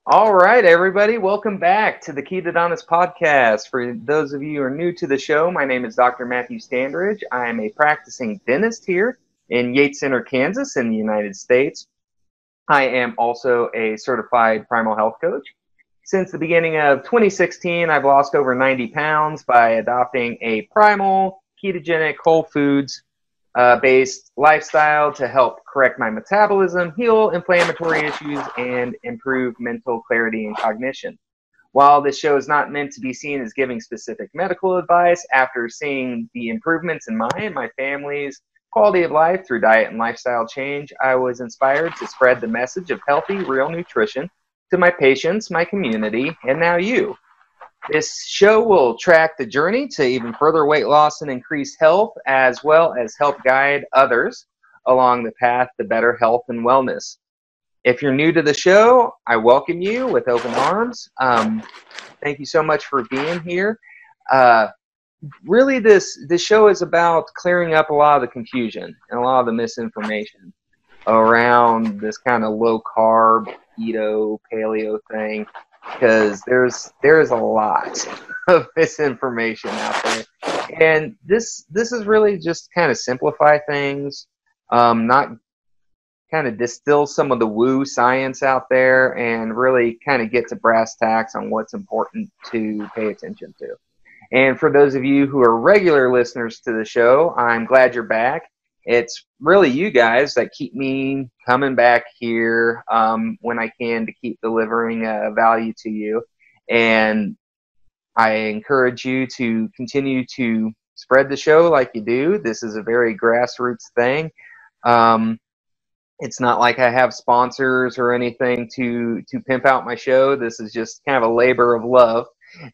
All right, everybody, welcome back to the Ketodontist Podcast. For those of you who are new to the show, my name is Dr. Matthew Standridge. I am a practicing dentist here in Yates Center, Kansas, in the United States. I am also a certified primal health coach. Since the beginning of 2016, I've lost over 90 pounds by adopting a primal, ketogenic, whole foods based lifestyle to help correct my metabolism, heal inflammatory issues, and improve mental clarity and cognition. While this show is not meant to be seen as giving specific medical advice, after seeing the improvements in my and my family's quality of life through diet and lifestyle change, I was inspired to spread the message of healthy, real nutrition to my patients, my community, and now you. This show will track the journey to even further weight loss and increased health, as well as help guide others along the path to better health and wellness. If you're new to the show, I welcome you with open arms. Thank you so much for being here. Really, this show is about clearing up a lot of the confusion and a lot of the misinformation around this kind of low-carb, keto, paleo thing. Because there's a lot of misinformation out there, and this is really just kind of simplify things, not kind of distill some of the woo science out there, and really kind of get to brass tacks on what's important to pay attention to. And for those of you who are regular listeners to the show, I'm glad you're back. It's really you guys that keep me coming back here when I can to keep delivering value to you. And I encourage you to continue to spread the show like you do. This is a very grassroots thing. It's not like I have sponsors or anything to pimp out my show. This is just kind of a labor of love.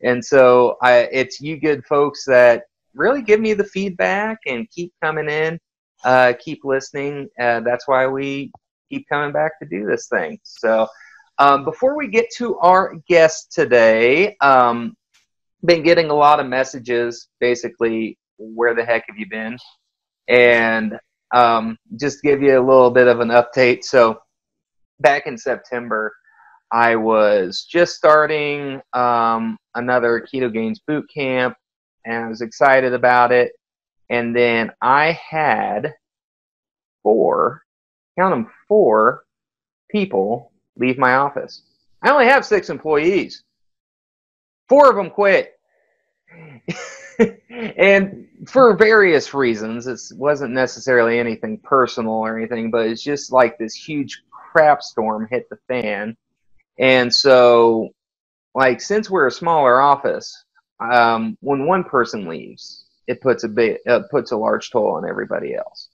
And so it's you good folks that really give me the feedback and keep coming in. Keep listening. That's why we keep coming back to do this thing. So before we get to our guest today, been getting a lot of messages, basically, where the heck have you been? And just give you a little bit of an update. So back in September, I was just starting another Keto Gains boot camp, and I was excited about it. And then I had four people leave my office. I only have 6 employees. 4 of them quit. And for various reasons. It wasn't necessarily anything personal or anything, but it's just like this huge crap storm hit the fan. And so, like, since we're a smaller office, when one person leaves, it puts a large toll on everybody else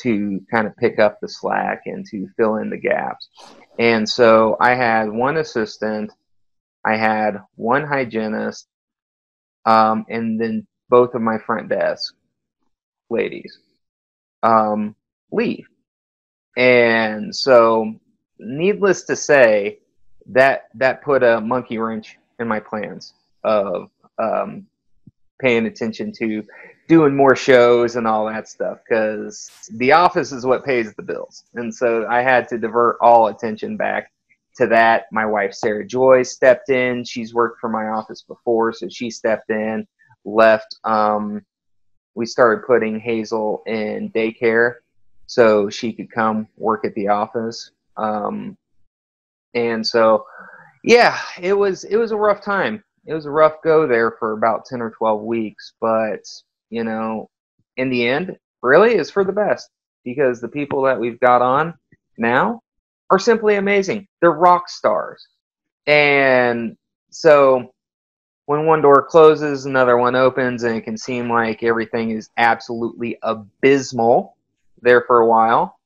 to kind of pick up the slack and to fill in the gaps. And so I had one assistant, I had one hygienist, and then both of my front desk ladies leave. And so, needless to say, that put a monkey wrench in my plans of paying attention to doing more shows and all that stuff, because the office is what pays the bills. And so I had to divert all attention back to that. My wife, Sarah Joy, stepped in. She's worked for my office before, so she stepped in, left. We started putting Hazel in daycare so she could come work at the office. And so, yeah, it was a rough time. It was a rough go there for about 10 or 12 weeks, but, you know, in the end, really is for the best, because the people that we've got on now are simply amazing. They're rock stars. And so when one door closes, another one opens, and it can seem like everything is absolutely abysmal there for a while.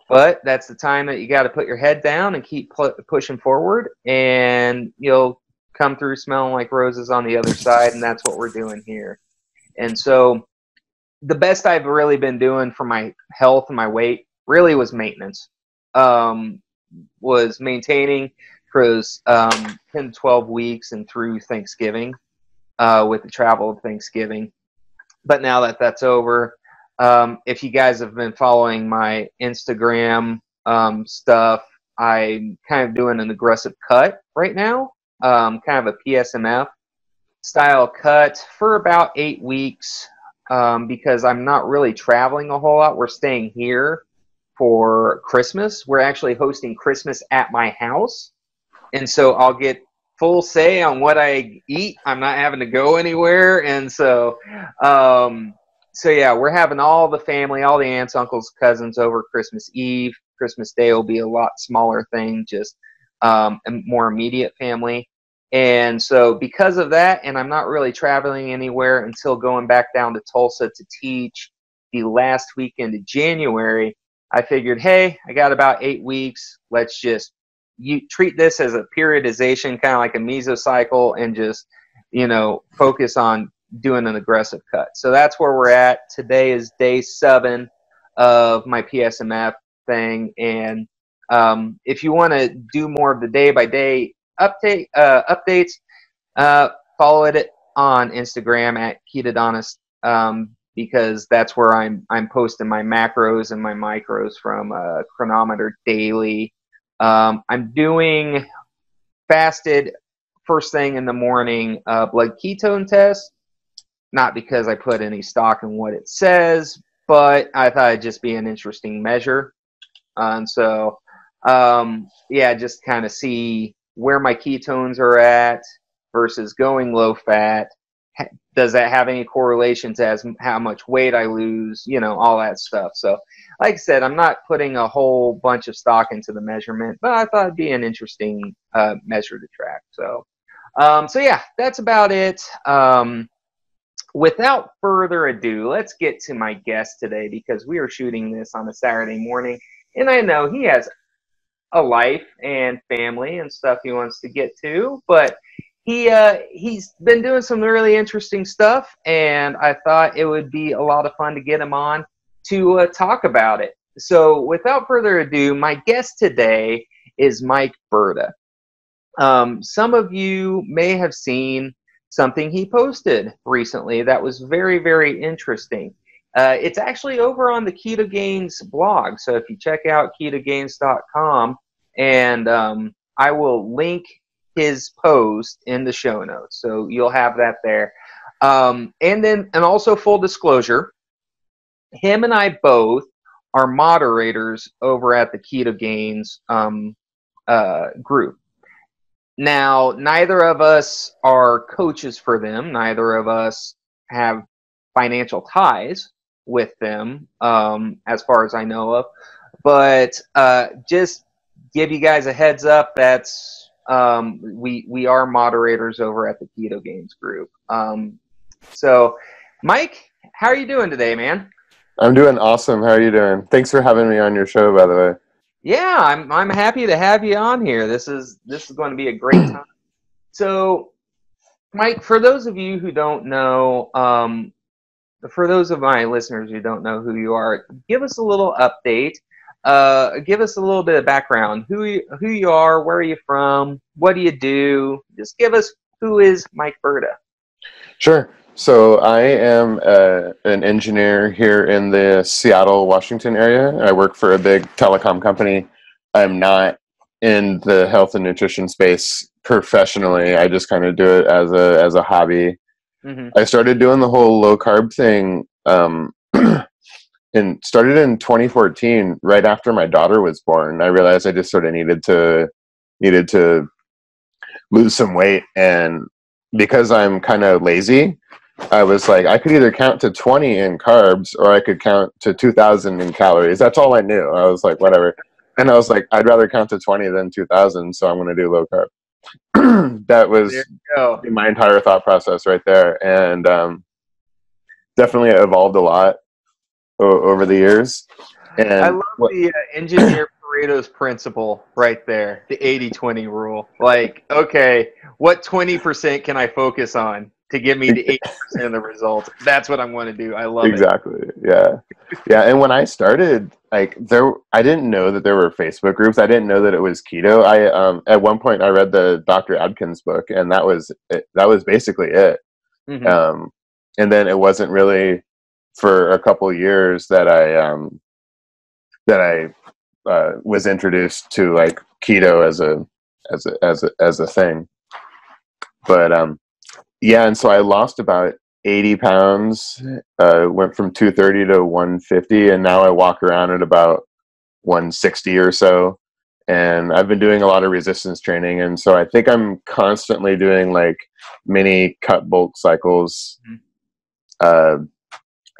But that's the time that you got to put your head down and keep pushing forward, and you'll come through smelling like roses on the other side, and that's what we're doing here. And so the best I've really been doing for my health and my weight really was maintenance. Was maintaining for those 10 to 12 weeks and through Thanksgiving, with the travel of Thanksgiving. But now that that's over, if you guys have been following my Instagram stuff, I'm kind of doing an aggressive cut right now, kind of a PSMF style cut for about 8 weeks, because I'm not really traveling a whole lot. We're staying here for Christmas. We're actually hosting Christmas at my house, and so I'll get full say on what I eat. I'm not having to go anywhere, and so yeah, we're having all the family, all the aunts, uncles, cousins over Christmas Eve. Christmas Day will be a lot smaller thing, just a more immediate family. And so because of that, and I'm not really traveling anywhere until going back down to Tulsa to teach the last weekend of January, I figured, hey, I got about 8 weeks. Let's just treat this as a periodization, kind of like a mesocycle, and just, focus on doing an aggressive cut. So that's where we're at. Today is day 7 of my PSMF thing. And if you want to do more of the day-by-day updates, follow it on Instagram at Ketodontist, because that's where I'm posting my macros and my micros from Chronometer daily. I'm doing fasted first thing in the morning blood ketone test, not because I put any stock in what it says, but I thought it'd just be an interesting measure. And so, yeah, just kind of see where my ketones are at versus going low fat. Does that have any correlation to how much weight I lose, all that stuff. So like I said, I'm not putting a whole bunch of stock into the measurement, but I thought it'd be an interesting measure to track. So yeah, that's about it. Without further ado, let's get to my guest today, because we are shooting this on a Saturday morning, and I know he has a life and family and stuff he wants to get to, but he's been doing some really interesting stuff, and I thought it would be a lot of fun to get him on to talk about it. So without further ado, my guest today is Mike Berta. Some of you may have seen something he posted recently that was very, very interesting. It's actually over on the Ketogains blog, so if you check out ketogains.com, and I will link his post in the show notes, so you'll have that there. And also full disclosure, him and I both are moderators over at the Ketogains group. Now, neither of us are coaches for them. Neither of us have financial ties with them, as far as I know of. But just give you guys a heads up, that's we are moderators over at the Ketogains group. So, Mike, how are you doing today, man? I'm doing awesome. How are you doing? Thanks for having me on your show, by the way. Yeah, I'm happy to have you on here. This is going to be a great time. So, Mike, for those of you who don't know, for those of my listeners who don't know who you are, give us a little update. Give us a little bit of background. Who you are, where are you from, what do you do? Just give us, who is Mike Berta? Sure. So I am an engineer here in the Seattle, Washington area. I work for a big telecom company. I'm not in the health and nutrition space professionally. I just kind of do it as a hobby. Mm-hmm. I started doing the whole low carb thing and started in 2014, right after my daughter was born. I realized I just sort of needed to lose some weight, and because I'm kind of lazy, I was like, I could either count to 20 in carbs or I could count to 2,000 in calories. That's all I knew. I was like, whatever. And I was like, I'd rather count to 20 than 2,000, so I'm going to do low carb. That was my entire thought process right there. And definitely evolved a lot over the years. And I love the engineer Pareto's principle right there, the 80-20 rule. Like, okay, what 20% can I focus on to give me the 80% of the results? That's what I'm going to do. I love it. Exactly. Yeah. Yeah. And when I started, I didn't know that there were Facebook groups. I didn't know that it was keto. At one point I read the Dr. Adkins book, and that was basically it. Mm-hmm. And then it wasn't really for a couple of years that I was introduced to like keto as a thing. But yeah, and so I lost about 80 pounds, went from 230 to 150, and now I walk around at about 160 or so. And I've been doing a lot of resistance training, and so I think I'm constantly doing like mini cut bulk cycles. I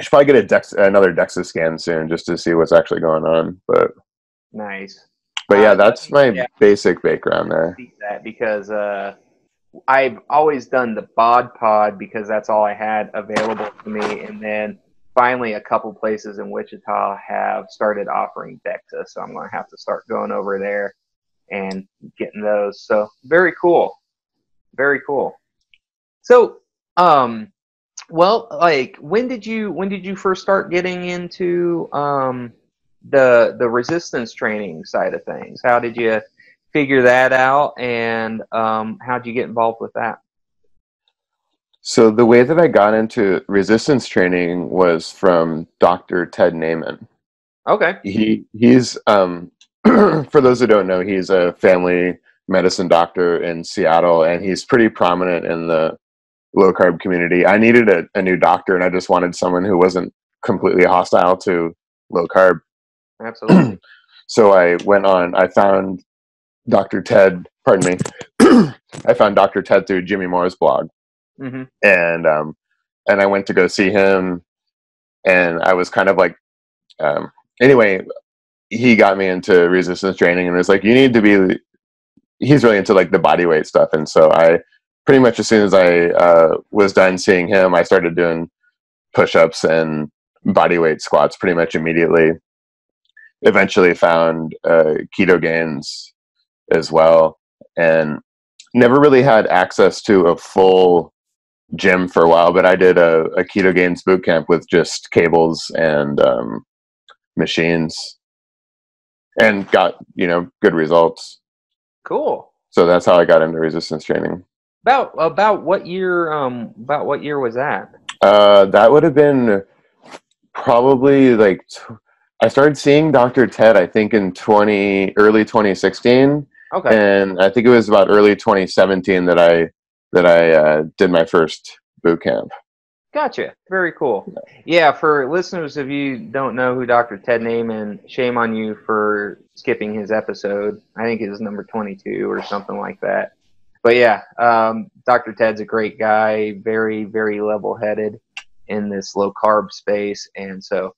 should probably get another DEXA scan soon just to see what's actually going on. But nice. But yeah, that's my basic background there. That because I've always done the bod pod because that's all I had available to me, and then finally a couple places in Wichita have started offering DEXA, so I'm going to have to start going over there and getting those. So very cool. Very cool. So, well, like when did you first start getting into the resistance training side of things? How did you figure that out, and how did you get involved with that? So the way that I got into resistance training was from Dr. Ted Naiman. Okay. He's for those who don't know, he's a family medicine doctor in Seattle, and he's pretty prominent in the low carb community. I needed a new doctor, and I just wanted someone who wasn't completely hostile to low carb. Absolutely. So I found Dr. Ted, pardon me, I found Dr. Ted through Jimmy Moore's blog. Mm-hmm. And I went to go see him, and I was kind of like, anyway, he got me into resistance training, and was like, you need to be, he's really into like the body weight stuff. And so I pretty much, as soon as I was done seeing him, I started doing push-ups and body weight squats pretty much immediately. Eventually found keto gains as well, and never really had access to a full gym for a while, but I did a keto gains boot camp with just cables and machines, and got good results. Cool. So that's how I got into resistance training. About what year? About what year was that? That would have been probably like I started seeing Dr. Ted, I think, in early 2016. Okay. And I think it was about early 2017 that I did my first boot camp. Gotcha. Very cool. Yeah, for listeners, if you don't know who Dr. Ted Naiman, shame on you for skipping his episode. I think it was number 22 or something like that. But yeah, Dr. Ted's a great guy, very, very level-headed in this low-carb space. And so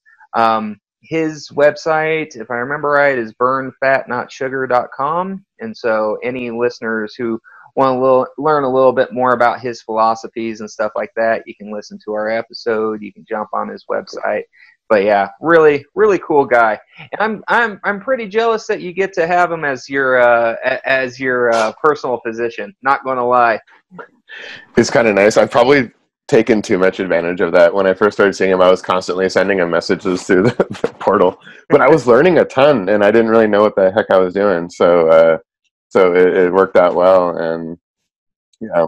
his website, if I remember right, is burnfatnotsugar.com. And so any listeners who want to learn a little bit more about his philosophies and stuff like that, you can listen to our episode. You can jump on his website. But yeah, really, really cool guy. And I'm pretty jealous that you get to have him as your personal physician. Not going to lie. It's kind of nice. I've probably taken too much advantage of that. When I first started seeing him, I was constantly sending him messages through the portal. But I was learning a ton, and I didn't really know what the heck I was doing. So it worked out well, and yeah.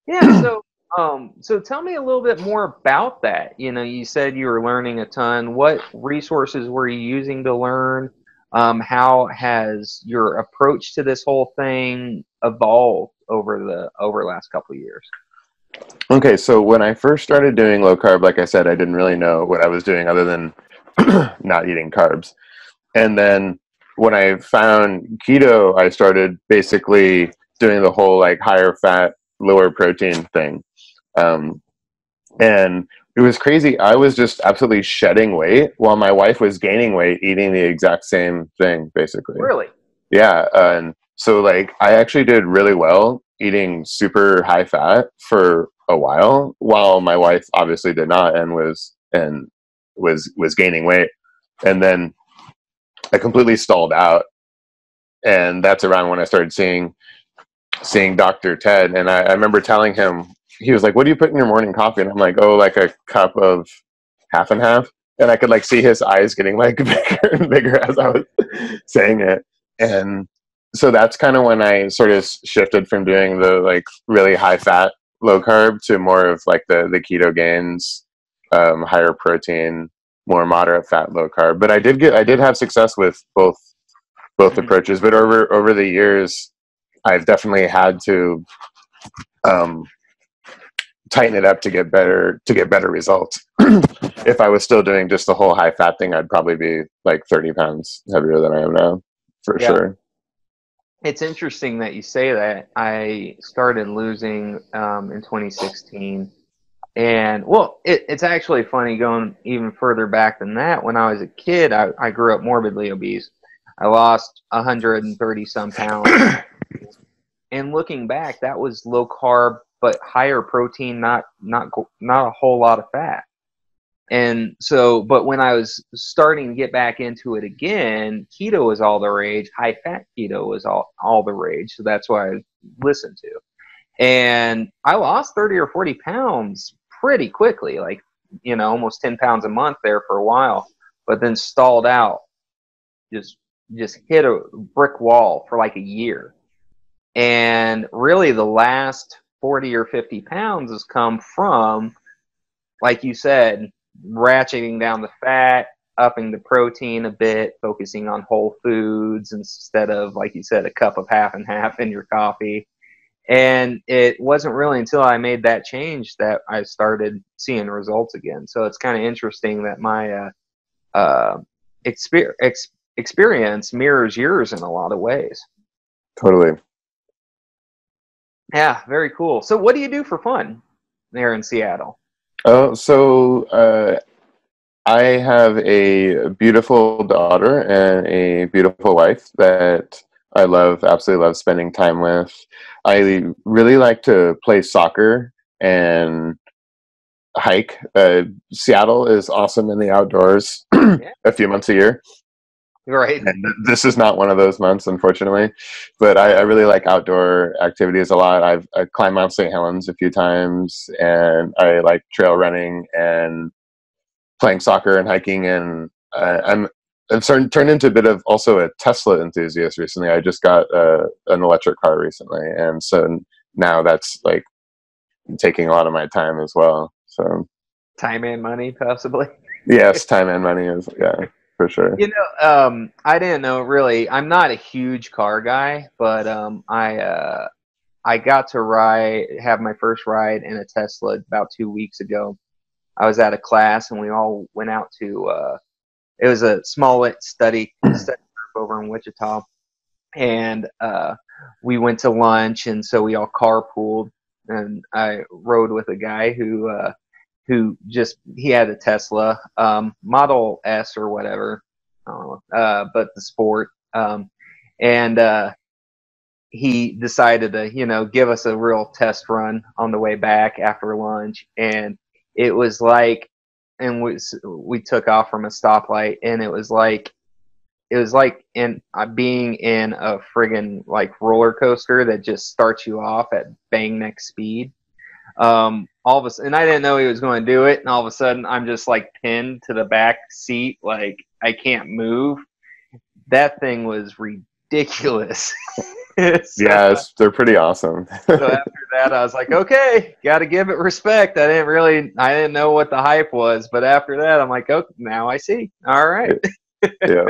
Yeah. So tell me a little bit more about that. You said you were learning a ton. What resources were you using to learn? How has your approach to this whole thing evolved over the last couple of years? Okay, so when I first started doing low carb, like I said, I didn't really know what I was doing other than not eating carbs. And then when I found keto, I started basically doing the whole like higher fat, lower protein thing. And it was crazy. I was just absolutely shedding weight while my wife was gaining weight, eating the exact same thing, basically. Really? Yeah. And so like I actually did really well eating super high fat for a while my wife obviously did not, and was gaining weight. And then I completely stalled out. And that's around when I started seeing Dr. Ted. And I remember telling him, he was like, what do you put in your morning coffee? And I'm like, oh, like a cup of half and half. And I could like see his eyes getting like bigger and bigger as I was saying it. And so that's kind of when I sort of shifted from doing the like really high fat, low carb to more of like the keto gains, higher protein, more moderate fat, low carb. But I did have success with both both approaches. But over the years, I've definitely had to tighten it up to get better results. If I was still doing just the whole high fat thing, I'd probably be like 30 pounds heavier than I am now, for sure. It's interesting that you say that. I started losing in 2016. And, well, it's actually funny going even further back than that. When I was a kid, I grew up morbidly obese. I lost 130 some pounds. And looking back, that was low carb, but higher protein, not a whole lot of fat. And so, but when I was starting to get back into it again, keto was all the rage. High fat keto was all the rage. So that's why I listened to. And I lost 30 or 40 pounds pretty quickly, like, almost 10 pounds a month there for a while, but then stalled out, just hit a brick wall for like a year. And really the last 40 or 50 pounds has come from, like you said, ratcheting down the fat, upping the protein a bit, focusing on whole foods instead of, like you said, a cup of half and half in your coffee. And it wasn't really until I made that change that I started seeing results again. So it's kind of interesting that my experience mirrors yours in a lot of ways. Totally. Yeah, very cool. So what do you do for fun there in Seattle? Oh, so I have a beautiful daughter and a beautiful wife that I absolutely love spending time with. I really like to play soccer and hike. Seattle is awesome in the outdoors a few months a year. Right. And this is not one of those months, unfortunately, but I really like outdoor activities a lot. I've climbed Mount St. Helens a few times, and I like trail running and playing soccer and hiking. And I've turned into a bit of also a Tesla enthusiast recently. I just got an electric car recently, and so now that's like taking a lot of my time as well. So time and money, possibly. Yes, time and money is for sure. I didn't know really. I'm not a huge car guy, but I got to have my first ride in a Tesla about 2 weeks ago. I was at a class and we all went out to it was a small study group over in Wichita, and we went to lunch, and so we all carpooled, and I rode with a guy who he had a Tesla Model S or whatever, I don't know, but the Sport, and he decided to give us a real test run on the way back after lunch, and it was like, and we took off from a stoplight, and it was like in being in a friggin' like roller coaster that just starts you off at bang neck speed. All of a sudden, and I didn't know he was going to do it, and all of a sudden I'm just like pinned to the back seat, like I can't move. That thing was ridiculous. Yes, they're pretty awesome. So after that, I was like, okay, got to give it respect. I didn't know what the hype was, but after that, I'm like, oh, now I see. All right. Yeah.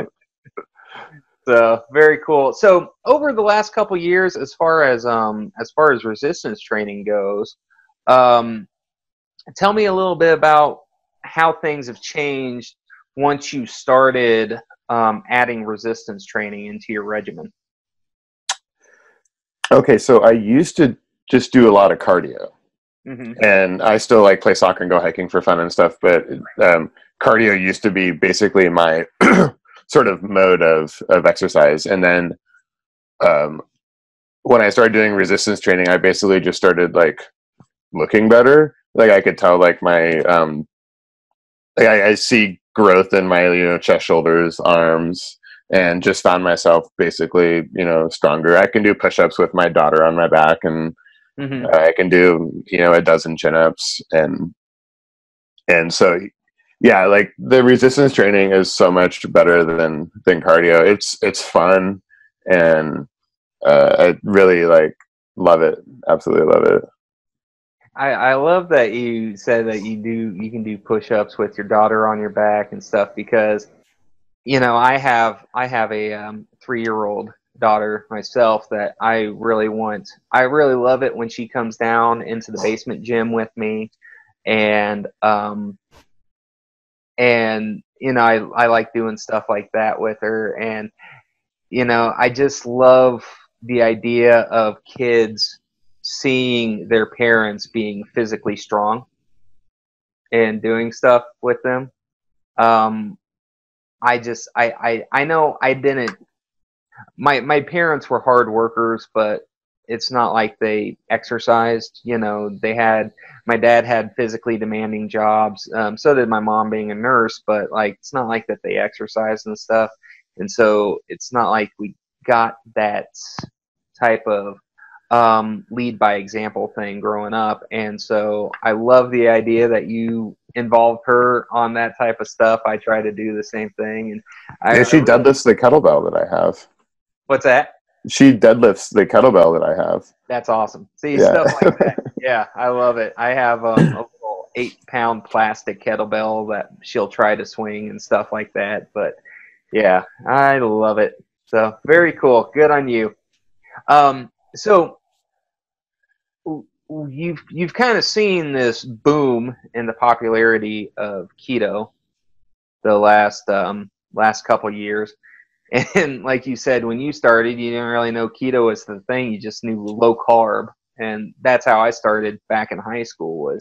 So very cool. So over the last couple years, as far as resistance training goes, tell me a little bit about how things have changed once you started adding resistance training into your regimen. Okay, so I used to just do a lot of cardio, and I still like play soccer and go hiking for fun and stuff, but cardio used to be basically my sort of mode of exercise. And then when I started doing resistance training, I basically just started like looking better. Like I could tell like my I see growth in my chest, shoulders, arms, and just found myself basically stronger. I can do push-ups with my daughter on my back, and I can do a dozen chin-ups, and so yeah, like the resistance training is so much better than cardio. It's fun, and I really love it. Absolutely love it. I love that you said that you can do push-ups with your daughter on your back and stuff, because I have a 3-year-old daughter myself that I really love it when she comes down into the basement gym with me, and I like doing stuff like that with her, and I just love the idea of kids seeing their parents being physically strong and doing stuff with them. I know I didn't. My parents were hard workers, but it's not like they exercised. My dad had physically demanding jobs. So did my mom, being a nurse. But like, it's not like that they exercised and stuff. And so it's not like we got that type of lead by example thing growing up. And so I love the idea that you involved her on that type of stuff. I try to do the same thing. And Yeah, she deadlifts the kettlebell that I have. What's that? She deadlifts the kettlebell that I have. That's awesome. See, stuff like that. Yeah, I love it. I have a little 8-pound plastic kettlebell that she'll try to swing and stuff like that. But yeah, I love it. So very cool. Good on you. So you've kind of seen this boom in the popularity of keto the last couple years. And like you said, when you started, you didn't really know keto was the thing. You just knew low carb. And that's how I started back in high school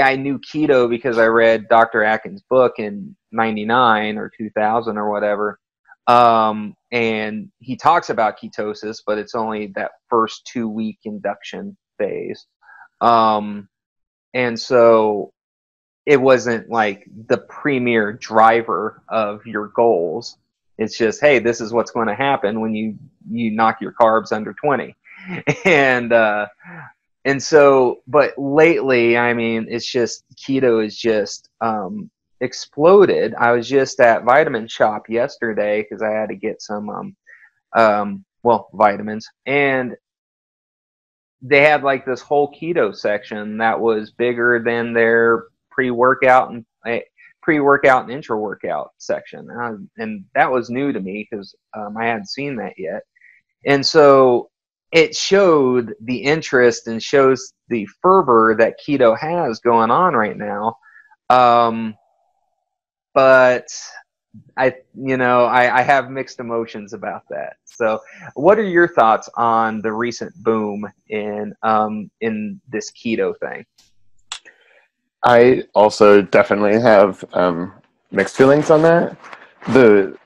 I knew keto because I read Dr. Atkins' book in 99 or 2000 or whatever. And he talks about ketosis, but it's only that first 2-week induction phase. And so it wasn't like the premier driver of your goals. It's just, hey, this is what's going to happen when you knock your carbs under 20. And so, but lately, I mean, it's just, keto is just exploded. I was just at Vitamin Shop yesterday because I had to get some, vitamins. And they had like this whole keto section that was bigger than their pre-workout and intra-workout section, and that was new to me because I hadn't seen that yet. And so it showed the interest and shows the fervor that keto has going on right now. But I have mixed emotions about that. So what are your thoughts on the recent boom in this keto thing? I also definitely have mixed feelings on that. The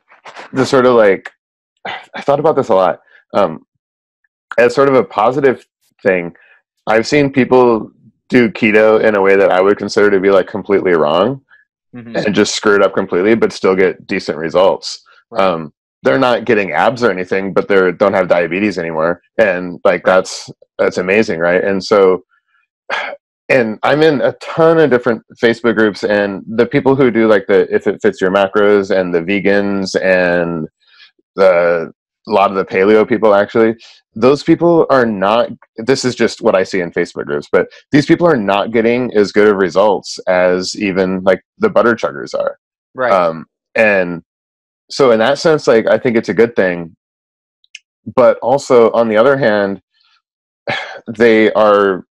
sort of like, I thought about this a lot. As sort of a positive thing, I've seen people do keto in a way that I would consider to be like completely wrong, and just screw it up completely, but still get decent results. Right. They're not getting abs or anything, but they don't have diabetes anymore, and like that's amazing, right? And so. And I'm in a ton of different Facebook groups, and the people who do like the If It Fits Your Macros and the vegans and a lot of the paleo people, actually, those people are not, this is just what I see in Facebook groups, but these people are not getting as good of results as even like the butter chuggers are. Right. And so in that sense, like, I think it's a good thing. But also on the other hand, they are,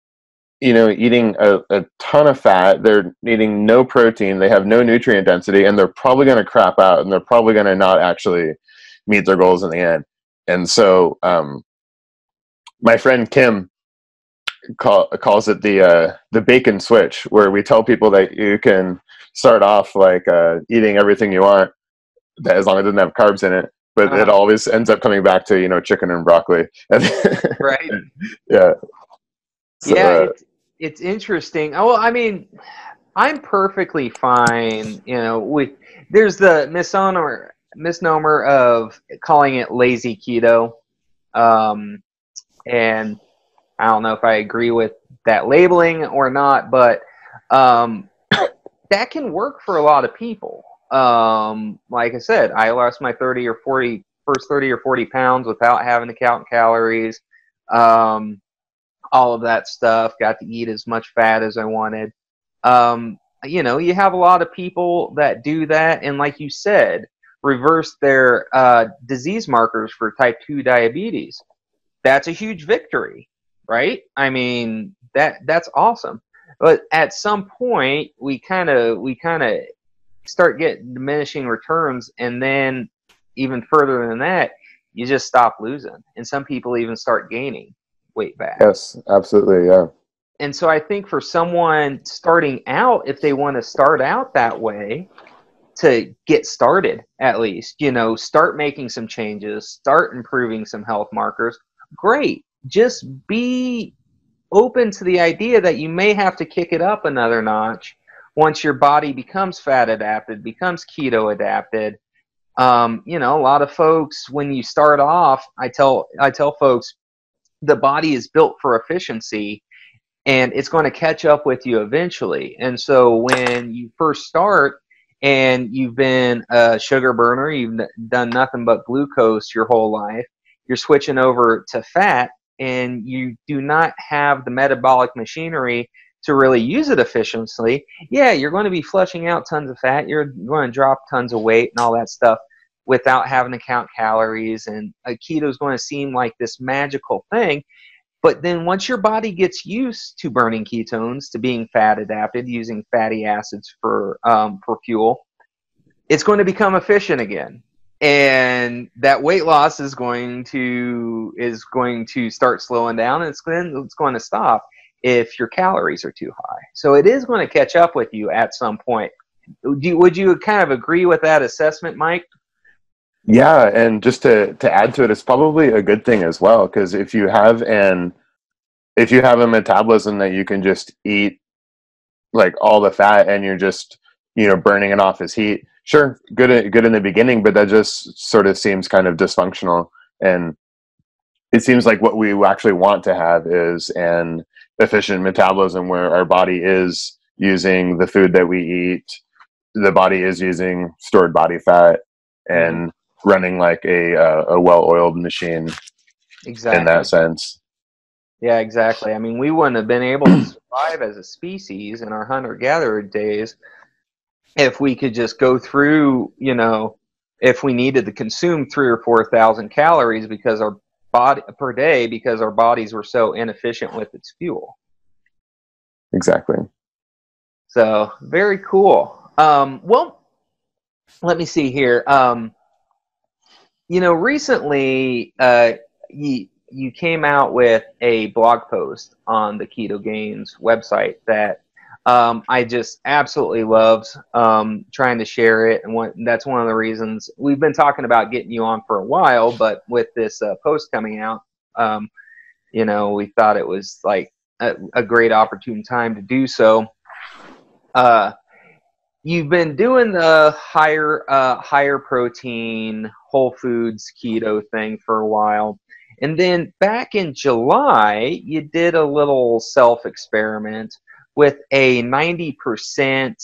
eating a ton of fat. They're eating no protein. They have no nutrient density, and they're probably going to crap out, and they're probably going to not actually meet their goals in the end. And so my friend Kim calls it the bacon switch, where we tell people that you can start off like eating everything you want, that as long as it doesn't have carbs in it, but it always ends up coming back to chicken and broccoli. Right. Yeah. So, yeah, it's interesting. Oh, well, I mean, I'm perfectly fine. There's the misnomer of calling it lazy keto, and I don't know if I agree with that labeling or not, but that can work for a lot of people. Like I said, I lost my first 30 or 40 pounds without having to count calories. All of that stuff, got to eat as much fat as I wanted. You have a lot of people that do that, and like you said, reverse their disease markers for type 2 diabetes. That's a huge victory, right? I mean, that's awesome. But at some point, we kind of start getting diminishing returns, and then even further than that, you just stop losing, and some people even start gaining weight back. Yes, absolutely, yeah. And so I think for someone starting out, if they want to start out that way, to get started, at least, start making some changes, start improving some health markers, great. Just be open to the idea that you may have to kick it up another notch once your body becomes fat adapted, becomes keto adapted. A lot of folks, when you start off, I tell folks, the body is built for efficiency, and it's going to catch up with you eventually. And so when you first start and you've been a sugar burner, you've done nothing but glucose your whole life, you're switching over to fat, and you do not have the metabolic machinery to really use it efficiently, yeah, you're going to be flushing out tons of fat, you're going to drop tons of weight and all that stuff without having to count calories, and a keto is going to seem like this magical thing. But then once your body gets used to burning ketones, to being fat adapted, using fatty acids for fuel, it's going to become efficient again. And that weight loss is going to start slowing down, and it's going to stop if your calories are too high. So it is going to catch up with you at some point. Would you kind of agree with that assessment, Mike? Yeah, and just to add to it, it's probably a good thing as well, because if you have a metabolism that you can just eat like all the fat and you're just burning it off as heat, sure, good in the beginning, but that just sort of seems kind of dysfunctional. And it seems like what we actually want to have is an efficient metabolism where our body is using the food that we eat, the body is using stored body fat, and running like a well-oiled machine. Exactly. In that sense. Yeah, exactly. I mean, we wouldn't have been able to survive as a species in our hunter-gatherer days if we could just go through, if we needed to consume 3,000 or 4,000 calories because our body per day, because our bodies were so inefficient with its fuel. Exactly. So very cool. Well, let me see here. Recently, you came out with a blog post on the Keto Gains website that I just absolutely loved, trying to share it. And that's one of the reasons we've been talking about getting you on for a while, but with this post coming out, we thought it was like a great opportune time to do so. You've been doing the higher protein, whole foods keto thing for a while. And then back in July, you did a little self-experiment with a 90%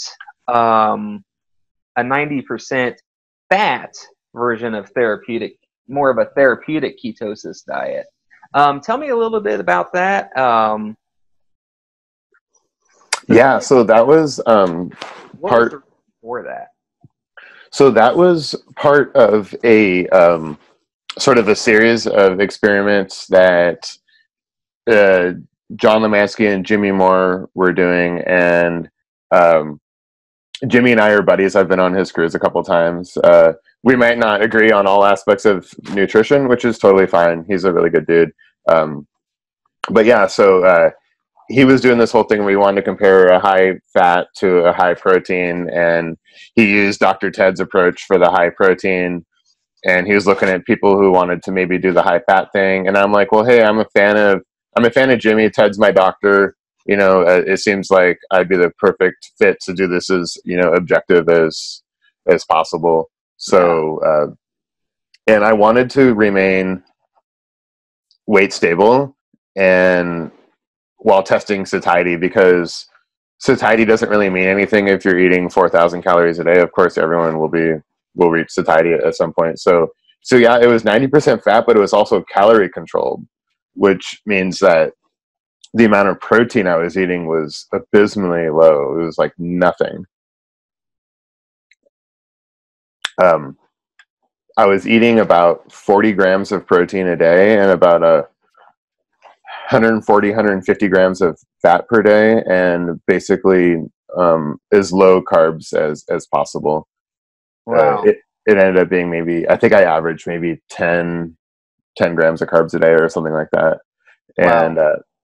fat version of more of a therapeutic ketosis diet. Tell me a little bit about that. So that was part for that. So that was part of a sort of a series of experiments that John Limansky and Jimmy Moore were doing, and Jimmy and I are buddies. I've been on his cruise a couple times. We might not agree on all aspects of nutrition, which is totally fine. He's a really good dude. But yeah, so he was doing this whole thing where we wanted to compare a high fat to a high protein, and he used Dr. Ted's approach for the high protein, and he was looking at people who wanted to maybe do the high fat thing. And I'm like, well, hey, I'm a fan of Jimmy. Ted's my doctor. It seems like I'd be the perfect fit to do this as, objective as possible. So, and I wanted to remain weight stable and while testing satiety, because satiety doesn't really mean anything if you're eating 4,000 calories a day. Of course, everyone will reach satiety at some point. So yeah, it was 90% fat, but it was also calorie controlled, which means that the amount of protein I was eating was abysmally low. It was like nothing. I was eating about 40 grams of protein a day and about 140, 150 grams of fat per day, and basically as low carbs as possible. Wow. It ended up being maybe, I think I averaged maybe 10 grams of carbs a day or something like that. And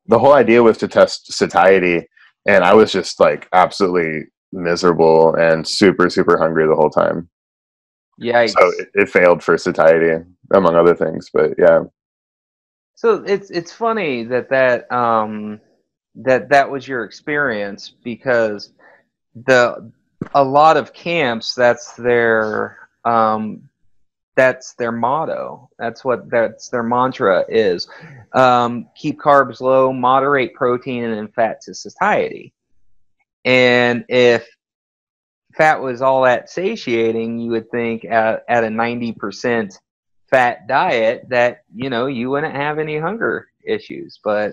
the whole idea was to test satiety, and I was just like absolutely miserable and super, super hungry the whole time. Yikes. So it failed for satiety, among other things, but yeah. So it's funny that was your experience, because a lot of camps, that's their motto. That's their mantra is, keep carbs low, moderate protein and fat to satiety. And if fat was all that satiating, you would think at a 90% fat diet that, you wouldn't have any hunger issues. But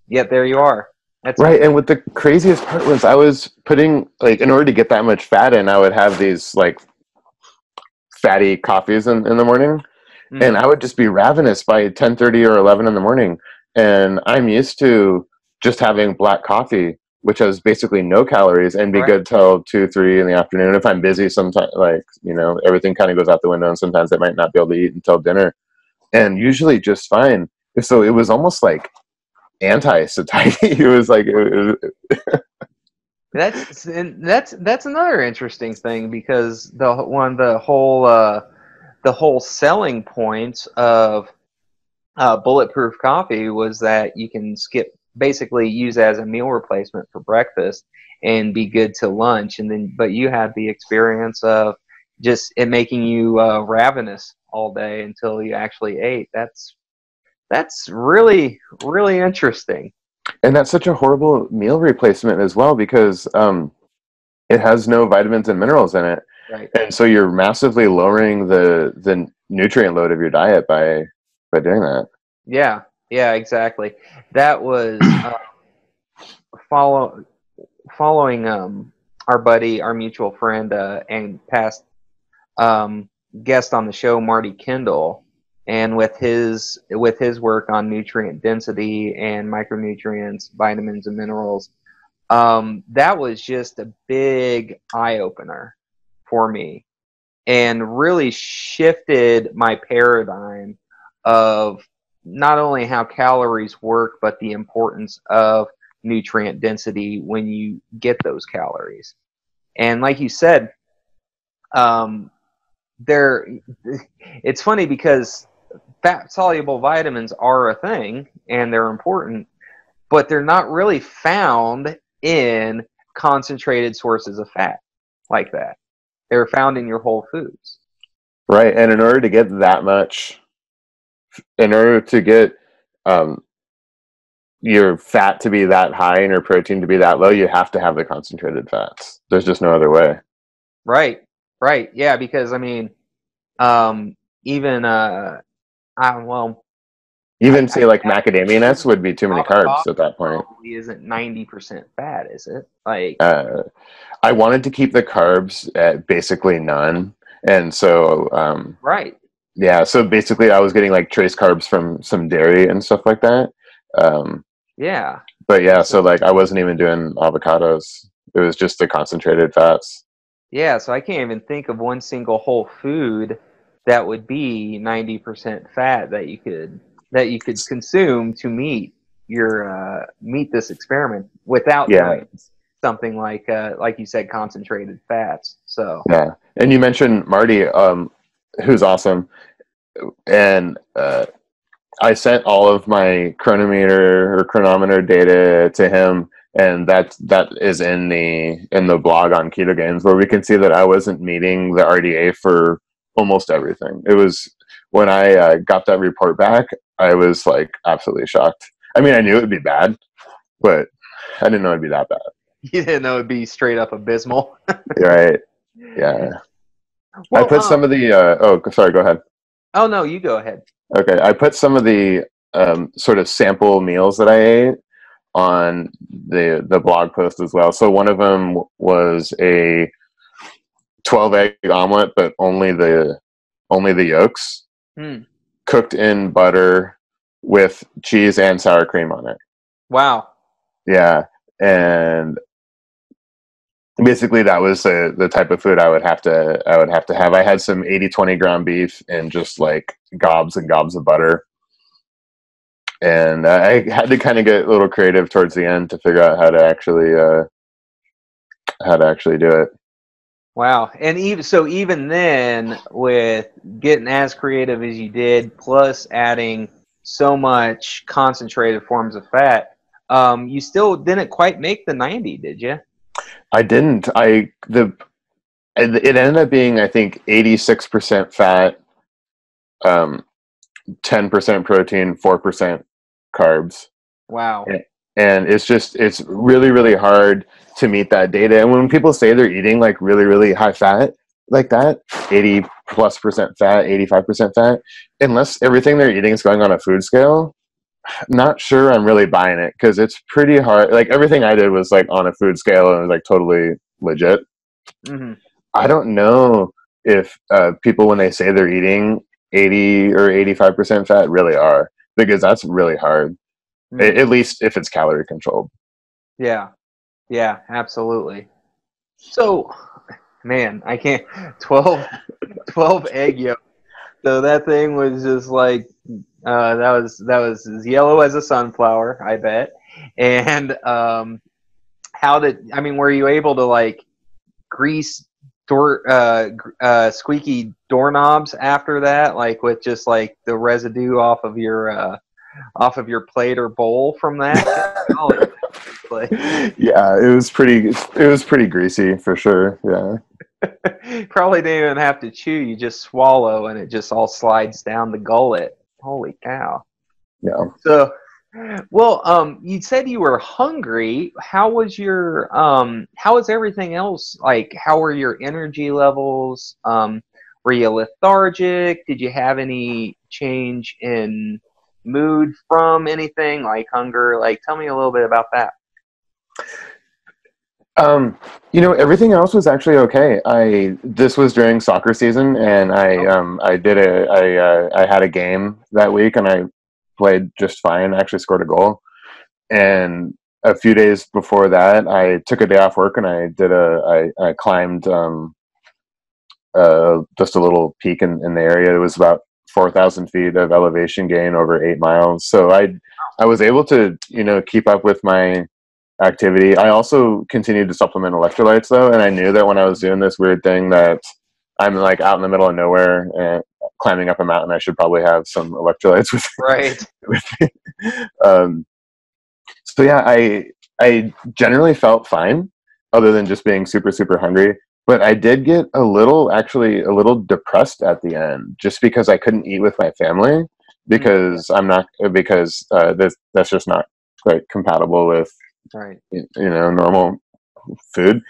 yet there you are. That's right. And what the craziest part was, I was putting, like, in order to get that much fat in, I would have these like fatty coffees in the morning, and I would just be ravenous by 10:30 or 11 in the morning. And I'm used to just having black coffee, which has basically no calories, and be good till 2, 3 in the afternoon. If I'm busy, sometimes, like, everything kind of goes out the window, and sometimes I might not be able to eat until dinner, and usually just fine. So it was almost like anti-satiety. It was like, that's another interesting thing, because the whole selling point of bulletproof coffee was that you can basically use it as a meal replacement for breakfast and be good to lunch, but you had the experience of just it making you ravenous all day until you actually ate. That's really, really interesting. and that's such a horrible meal replacement as well, because it has no vitamins and minerals in it. Right. And so you're massively lowering the nutrient load of your diet by doing that. Yeah, exactly. That was following our mutual friend and past guest on the show, Marty Kendall, and with his work on nutrient density and micronutrients, vitamins and minerals, that was just a big eye opener for me, and really shifted my paradigm of not only how calories work, but the importance of nutrient density when you get those calories. And like you said, it's funny because fat soluble vitamins are a thing and they're important, but they're not really found in concentrated sources of fat like that. They're found in your whole foods. Right. And in order to get that much, in order to get your fat to be that high and your protein to be that low, you have to have the concentrated fats. There's just no other way. Right. Yeah, because I mean, even say like macadamia nuts would be too many carbs at that point. Probably isn't 90% fat, is it? Like, I wanted to keep the carbs at basically none, and so right. Yeah, so basically I was getting like trace carbs from some dairy and stuff like that. Yeah. But yeah, so like I wasn't even doing avocados. It was just the concentrated fats. Yeah, so I can't even think of one single whole food that would be 90% fat that you could consume to meet this experiment without something like you said, concentrated fats. So yeah, and you mentioned Marty, who's awesome, and I sent all of my chronometer data to him, and that is in the blog on Ketogains, where we can see that I wasn't meeting the RDA for almost everything. It was when I got that report back, I was like absolutely shocked. I mean, I knew it would be bad, but I didn't know it'd be that bad. You didn't know it'd be straight up abysmal. Right. Yeah. Well, I put some of the sorry, go ahead. Oh no, you go ahead. Okay, I put some of the sort of sample meals that I ate on the blog post as well. So one of them was a 12 egg omelet, but only the only the yolks, cooked in butter with cheese and sour cream on it. Wow. Yeah. And basically that was the type of food I would have to have. I had some 80/20 ground beef and just like gobs and gobs of butter. And I had to kind of get a little creative towards the end to figure out how to actually do it. Wow. And even then, with getting as creative as you did, plus adding so much concentrated forms of fat, you still didn't quite make the 90, did you? I didn't. It ended up being, I think, 86% fat, 10% protein, 4% carbs. Wow. And it's really, really hard to meet that data. And when people say they're eating like really, really high fat like that, 80+% fat, 85% fat, unless everything they're eating is going on a food scale, not sure I'm really buying it, because it's pretty hard. Like everything I did was like on a food scale and it was like totally legit. Mm-hmm. I don't know if people, when they say they're eating 80 or 85% fat, really are, because that's really hard. At least if it's calorie controlled. Yeah, absolutely. So, man, I can't. 12 egg yolks. So that thing was just like that was as yellow as a sunflower, I bet. And were you able to like grease squeaky doorknobs after that, like with just like the residue off of your plate or bowl from that? Yeah, it was pretty greasy for sure. Yeah. Probably didn't even have to chew, you just swallow and it just all slides down the gullet. Holy cow. Yeah. So, well, you said you were hungry. How was everything else? Like, how were your energy levels? Were you lethargic? Did you have any change in mood from anything like hunger? Like, tell me a little bit about that. Everything else was actually okay. This was during soccer season, and I had a game that week, and I played just fine. I actually scored a goal. And a few days before that, I took a day off work, and I climbed just a little peak in the area. It was about 4,000 feet of elevation gain over 8 miles. So I was able to, keep up with my activity. I also continued to supplement electrolytes though, and I knew that when I was doing this weird thing that I'm like out in the middle of nowhere and climbing up a mountain, I should probably have some electrolytes with me. So yeah, I generally felt fine, other than just being super, super hungry. But I did get a little depressed at the end, just because I couldn't eat with my family, because that's just not quite compatible with normal food.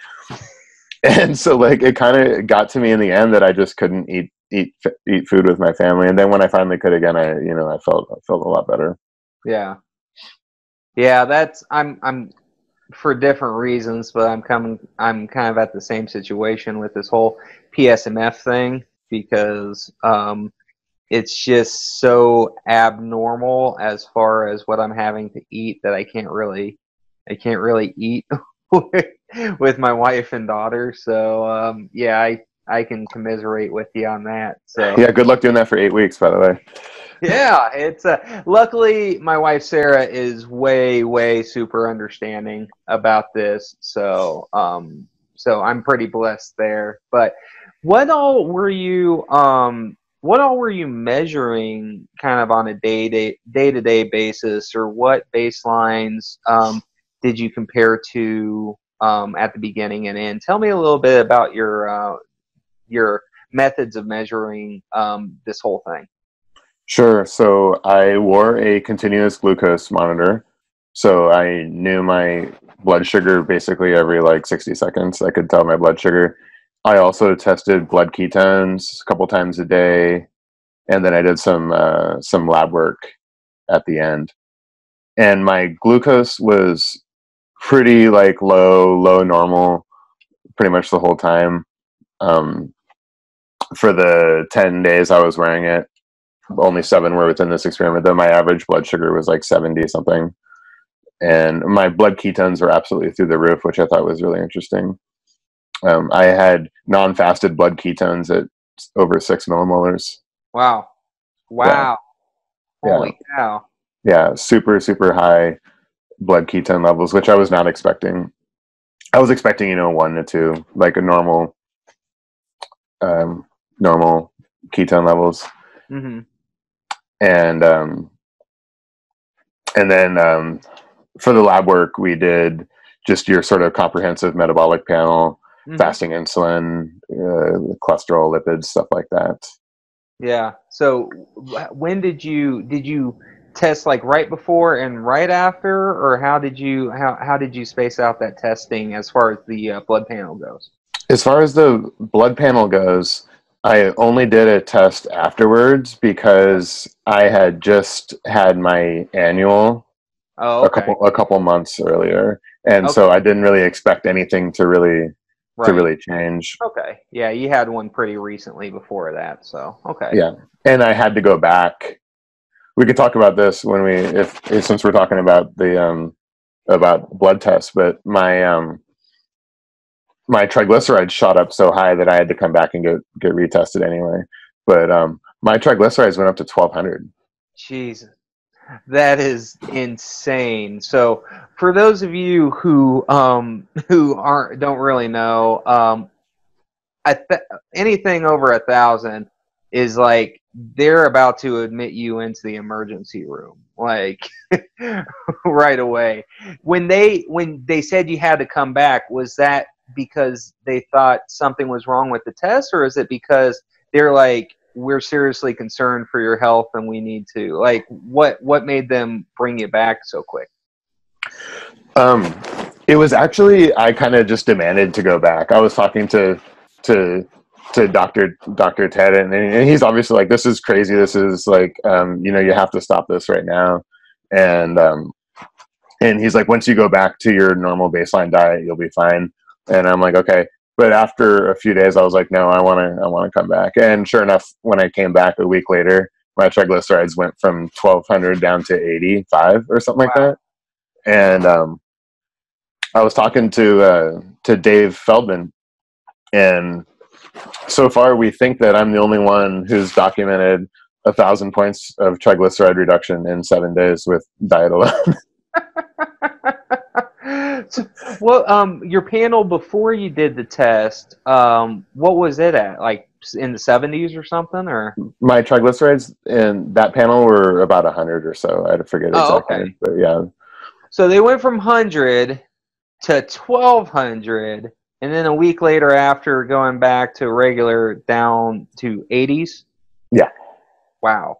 And so like it kind of got to me in the end that I just couldn't eat food with my family. And then when I finally could again, I felt a lot better. Yeah, I'm for different reasons, but I'm kind of at the same situation with this whole PSMF thing, because it's just so abnormal as far as what I'm having to eat that I can't really eat with my wife and daughter. So I can commiserate with you on that. So yeah, good luck doing that for 8 weeks, by the way. Yeah, it's luckily my wife Sarah is way super understanding about this. So I'm pretty blessed there. But what all were you measuring kind of on a day-to-day basis, or what baselines did you compare to at the beginning and end? Tell me a little bit about your methods of measuring this whole thing. Sure. So I wore a continuous glucose monitor. So I knew my blood sugar basically every like 60 seconds. I could tell my blood sugar. I also tested blood ketones a couple times a day. And then I did some lab work at the end. And my glucose was pretty like low normal pretty much the whole time. for the 10 days I was wearing it, only 7 were within this experiment. Though my average blood sugar was like 70 something, and my blood ketones were absolutely through the roof, which I thought was really interesting. I had non-fasted blood ketones at over 6 millimolars. Wow. Yeah. Holy cow. Yeah, super, super high blood ketone levels, which I was not expecting. I was expecting, 1 to 2, like a normal ketone levels. Mm-hmm. And then for the lab work, we did just your sort of comprehensive metabolic panel, fasting insulin, cholesterol, lipids, stuff like that. Yeah. So when did you test, like right before and right after, or how did you space out that testing as far as the blood panel goes? As far as the blood panel goes, I only did a test afterwards because I had just had my annual a couple months earlier, and so I didn't really expect anything to really change. Okay. Yeah, you had one pretty recently before that, so okay. Yeah, and I had to go back. We could talk about this when since we're talking about the about blood tests, but my my triglycerides shot up so high that I had to come back and get retested anyway. But my triglycerides went up to 1,200. Jesus, that is insane. So for those of you who don't really know, anything over 1,000 is like they're about to admit you into the emergency room, like right away. When they said you had to come back, was that because they thought something was wrong with the test, or is it because they're like, we're seriously concerned for your health and we need to, like, what made them bring you back so quick? It was actually, I kind of just demanded to go back. I was talking to Dr. Ted, and he's obviously like, this is crazy. This is like, you have to stop this right now. And he's like, once you go back to your normal baseline diet, you'll be fine. And I'm like, okay. But after a few days, I was like, no, I want to come back. And sure enough, when I came back a week later, my triglycerides went from 1,200 down to 85 or something like that. And I was talking to Dave Feldman, and so far we think that I'm the only one who's documented 1,000 points of triglyceride reduction in 7 days with diet alone. So, well, your panel before you did the test, what was it at? Like in the 70s or something, or? My triglycerides in that panel were about 100 or so. I forget exactly, okay. But yeah. So they went from 100 to 1,200, and then a week later, after going back to regular, down to 80s. Yeah. Wow,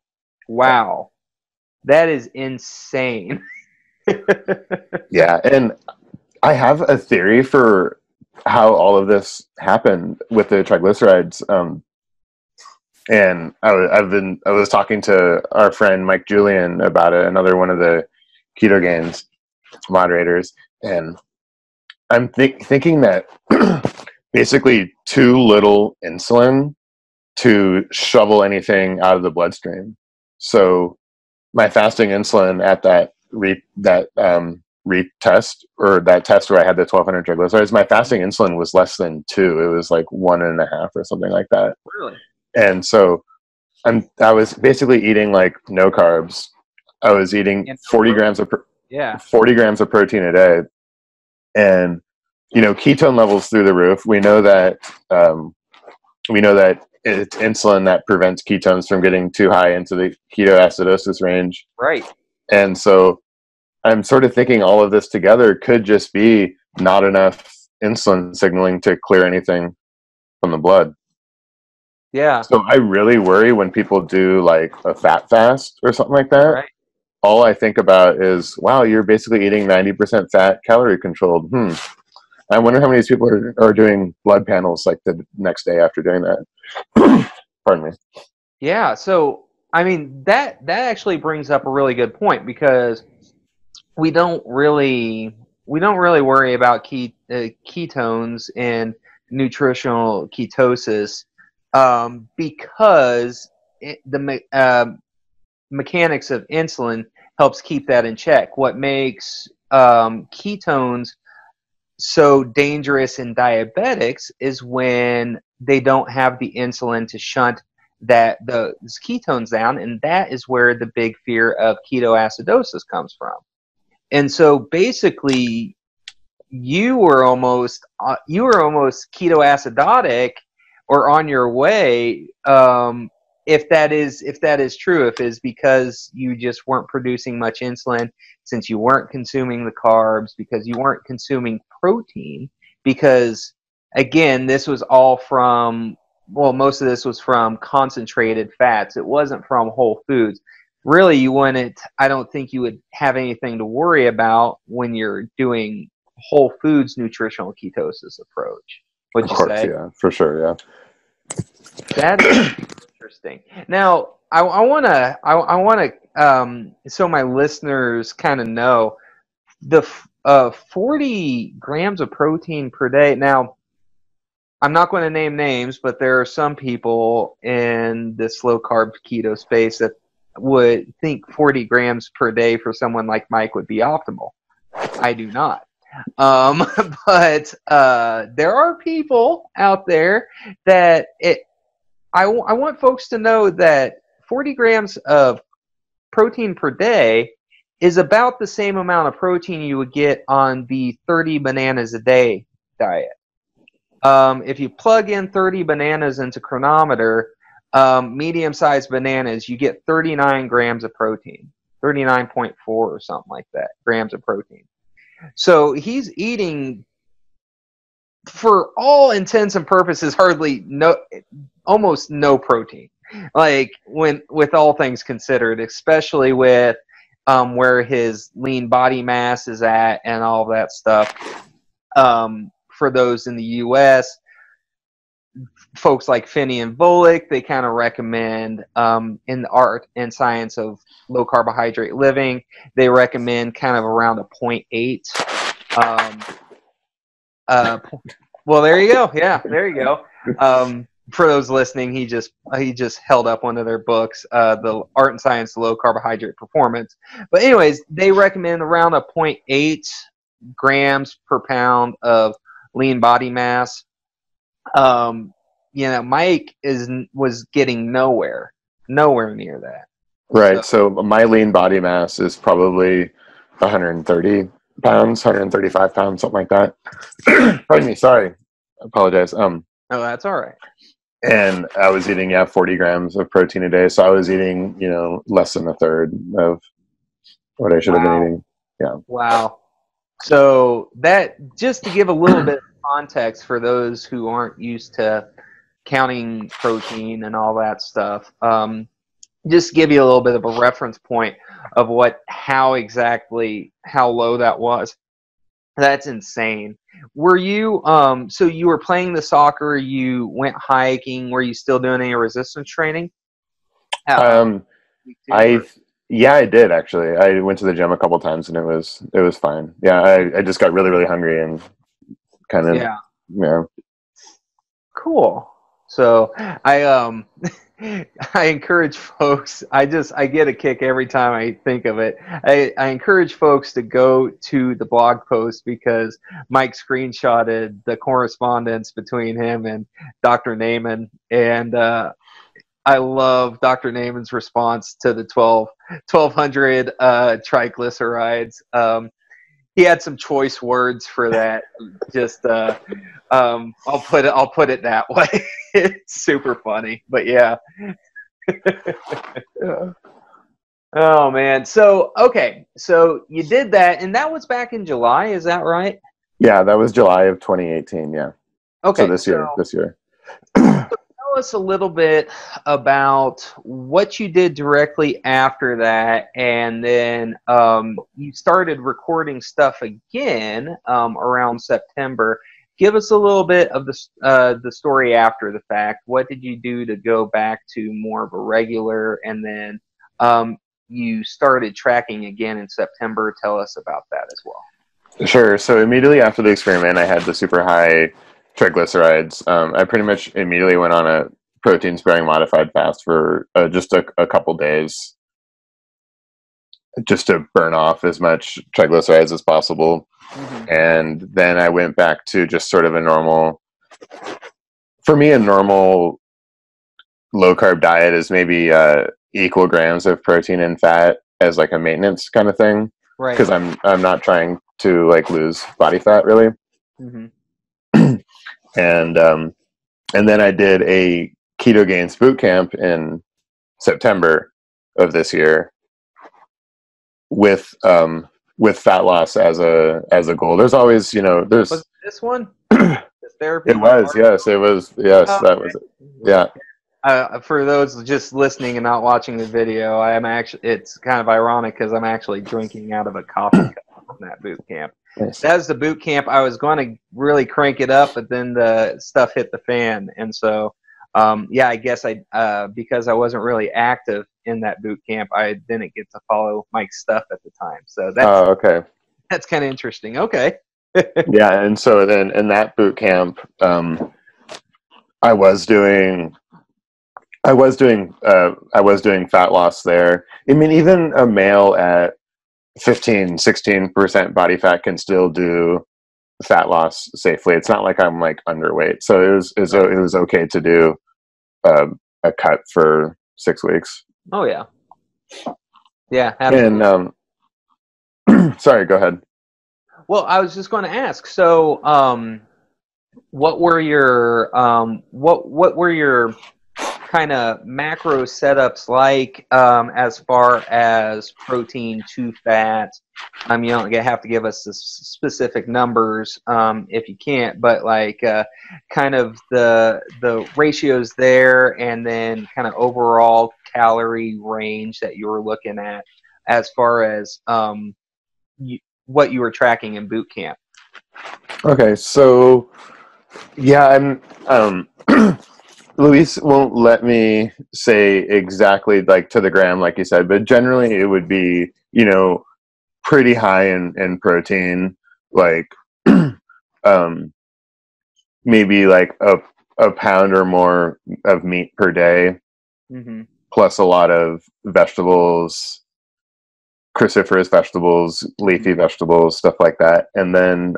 that is insane. Yeah, and I have a theory for how all of this happened with the triglycerides. And I was talking to our friend Mike Julian about it, another one of the Keto Gains moderators, and I'm thinking that basically too little insulin to shovel anything out of the bloodstream. So my fasting insulin at that retest, or that test where I had the 1,200 triglycerides, my fasting insulin was less than 2. It was like 1.5 or something like that. Really? And so I was basically eating like no carbs. I was eating 40 grams of protein a day, and ketone levels through the roof. We know that it's insulin that prevents ketones from getting too high into the ketoacidosis range. Right. And so I'm sort of thinking all of this together could just be not enough insulin signaling to clear anything from the blood. Yeah. So I really worry when people do like a fat fast or something like that. Right. All I think about is, wow, you're basically eating 90% fat, calorie controlled. I wonder how many of these people are doing blood panels like the next day after doing that. Pardon me. Yeah. So, I mean, that actually brings up a really good point, because we don't really worry about ketones and nutritional ketosis because the mechanics of insulin helps keep that in check. What makes ketones so dangerous in diabetics is when they don't have the insulin to shunt those ketones down, and that is where the big fear of ketoacidosis comes from. And so basically, you were almost ketoacidotic or on your way. If that is true, if it's because you just weren't producing much insulin, since you weren't consuming the carbs, because you weren't consuming protein, because again, this was all from, well, most of this was from concentrated fats. It wasn't from whole foods. Really, I don't think you would have anything to worry about when you're doing whole foods nutritional ketosis approach. Would you say? Yeah, for sure. Yeah. That's interesting. Now, I want to, so my listeners kind of know the 40 grams of protein per day. Now, I'm not going to name names, but there are some people in this low carb keto space that would think 40 grams per day for someone like Mike would be optimal. I do not. But there are people out there that I want folks to know that 40 grams of protein per day is about the same amount of protein you would get on the 30 bananas a day diet. If you plug in 30 bananas into Chronometer, medium-sized bananas, you get 39 grams of protein, 39.4 or something like that, grams of protein. So he's eating, for all intents and purposes, almost no protein. Like, with all things considered, especially with where his lean body mass is at and all that stuff. For those in the U.S., folks like Finney and Volek, they kind of recommend, in the art and science of low carbohydrate living, they recommend kind of around a 0.8. Well, there you go. Yeah, there you go. For those listening, he just held up one of their books, the Art and Science of Low Carbohydrate Performance. But anyways, they recommend around a 0.8 grams per pound of lean body mass. Mike was getting nowhere near that. Right. So my lean body mass is probably 130 pounds, 135 pounds, something like that. Pardon me. Sorry. I apologize. Oh, that's all right. And I was eating, 40 grams of protein a day. So I was eating, less than a third of what I should have been eating. Yeah. Wow. So that, just to give a little bit of context for those who aren't used to counting protein and all that stuff, just give you a little bit of a reference point of how low that was. That's insane. Were you, so you were playing the soccer, you went hiking, were you still doing any resistance training? I did actually. I went to the gym a couple times and it was fine. Yeah, I just got really, really hungry and kind of yeah. Cool. So I encourage folks. I get a kick every time I think of it. I encourage folks to go to the blog post because Mike screenshotted the correspondence between him and Dr. Naiman, and I love Dr. Naiman's response to the 1200 triglycerides. He had some choice words for that. Just I'll put it that way. It's super funny, but yeah. Oh man. So so you did that, and that was back in July. Is that right? Yeah, that was July of 2018. Yeah. Okay. So this year. Tell us a little bit about what you did directly after that, and then you started recording stuff again around September. Give us a little bit of the story after the fact. What did you do to go back to more of a regular, and then you started tracking again in September? Tell us about that as well. Sure. So immediately after the experiment, I had the super high triglycerides. I pretty much immediately went on a protein sparing modified fast for just a couple days, just to burn off as much triglycerides as possible. And then I went back to just sort of a normal low carb diet is maybe equal grams of protein and fat as like a maintenance kind of thing. Right. Because I'm not trying to like lose body fat really. And then I did a Keto Gains boot camp in September of this year with fat loss as a goal. There's always, there's was this one? This therapy? It was, yes, that was it. Yeah. For those just listening and not watching the video, it's kind of ironic because I'm actually drinking out of a coffee cup from that boot camp. Nice. That was the boot camp. I was going to really crank it up, but then the stuff hit the fan. And so, I guess because I wasn't really active in that boot camp, I didn't get to follow Mike's stuff at the time. So that's kind of interesting. Okay. Yeah. And so then in that boot camp, I was doing fat loss there. I mean, even a male at 15-16% body fat can still do fat loss safely. It's not like I'm like underweight, so it was okay to do a cut for 6 weeks. Oh yeah, absolutely. And sorry, go ahead. Well, I was just going to ask. So, what were your kind of macro setups like as far as protein to fat? You don't have to give us the specific numbers if you can't, but like kind of the ratios there, and then kind of overall calorie range that you were looking at as far as what you were tracking in boot camp. Okay, so yeah, I'm Luis won't let me say exactly like to the gram, like you said, but generally it would be, pretty high in protein, like maybe like a pound or more of meat per day, plus a lot of vegetables, cruciferous vegetables, leafy vegetables, stuff like that. And then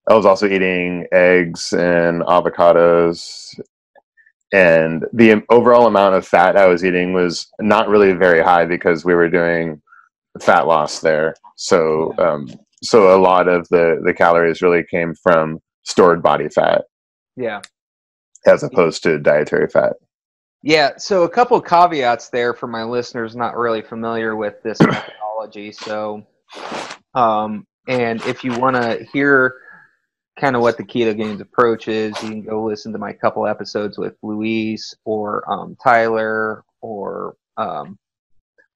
I was also eating eggs and avocados, and the overall amount of fat I was eating was not really very high because we were doing fat loss there. So, so a lot of the calories really came from stored body fat. Yeah. As opposed to dietary fat. Yeah. So a couple of caveats there for my listeners not really familiar with this methodology. So, and if you want to hear kind of what the Keto Gains approach is, you can go listen to my couple episodes with Luis or Tyler or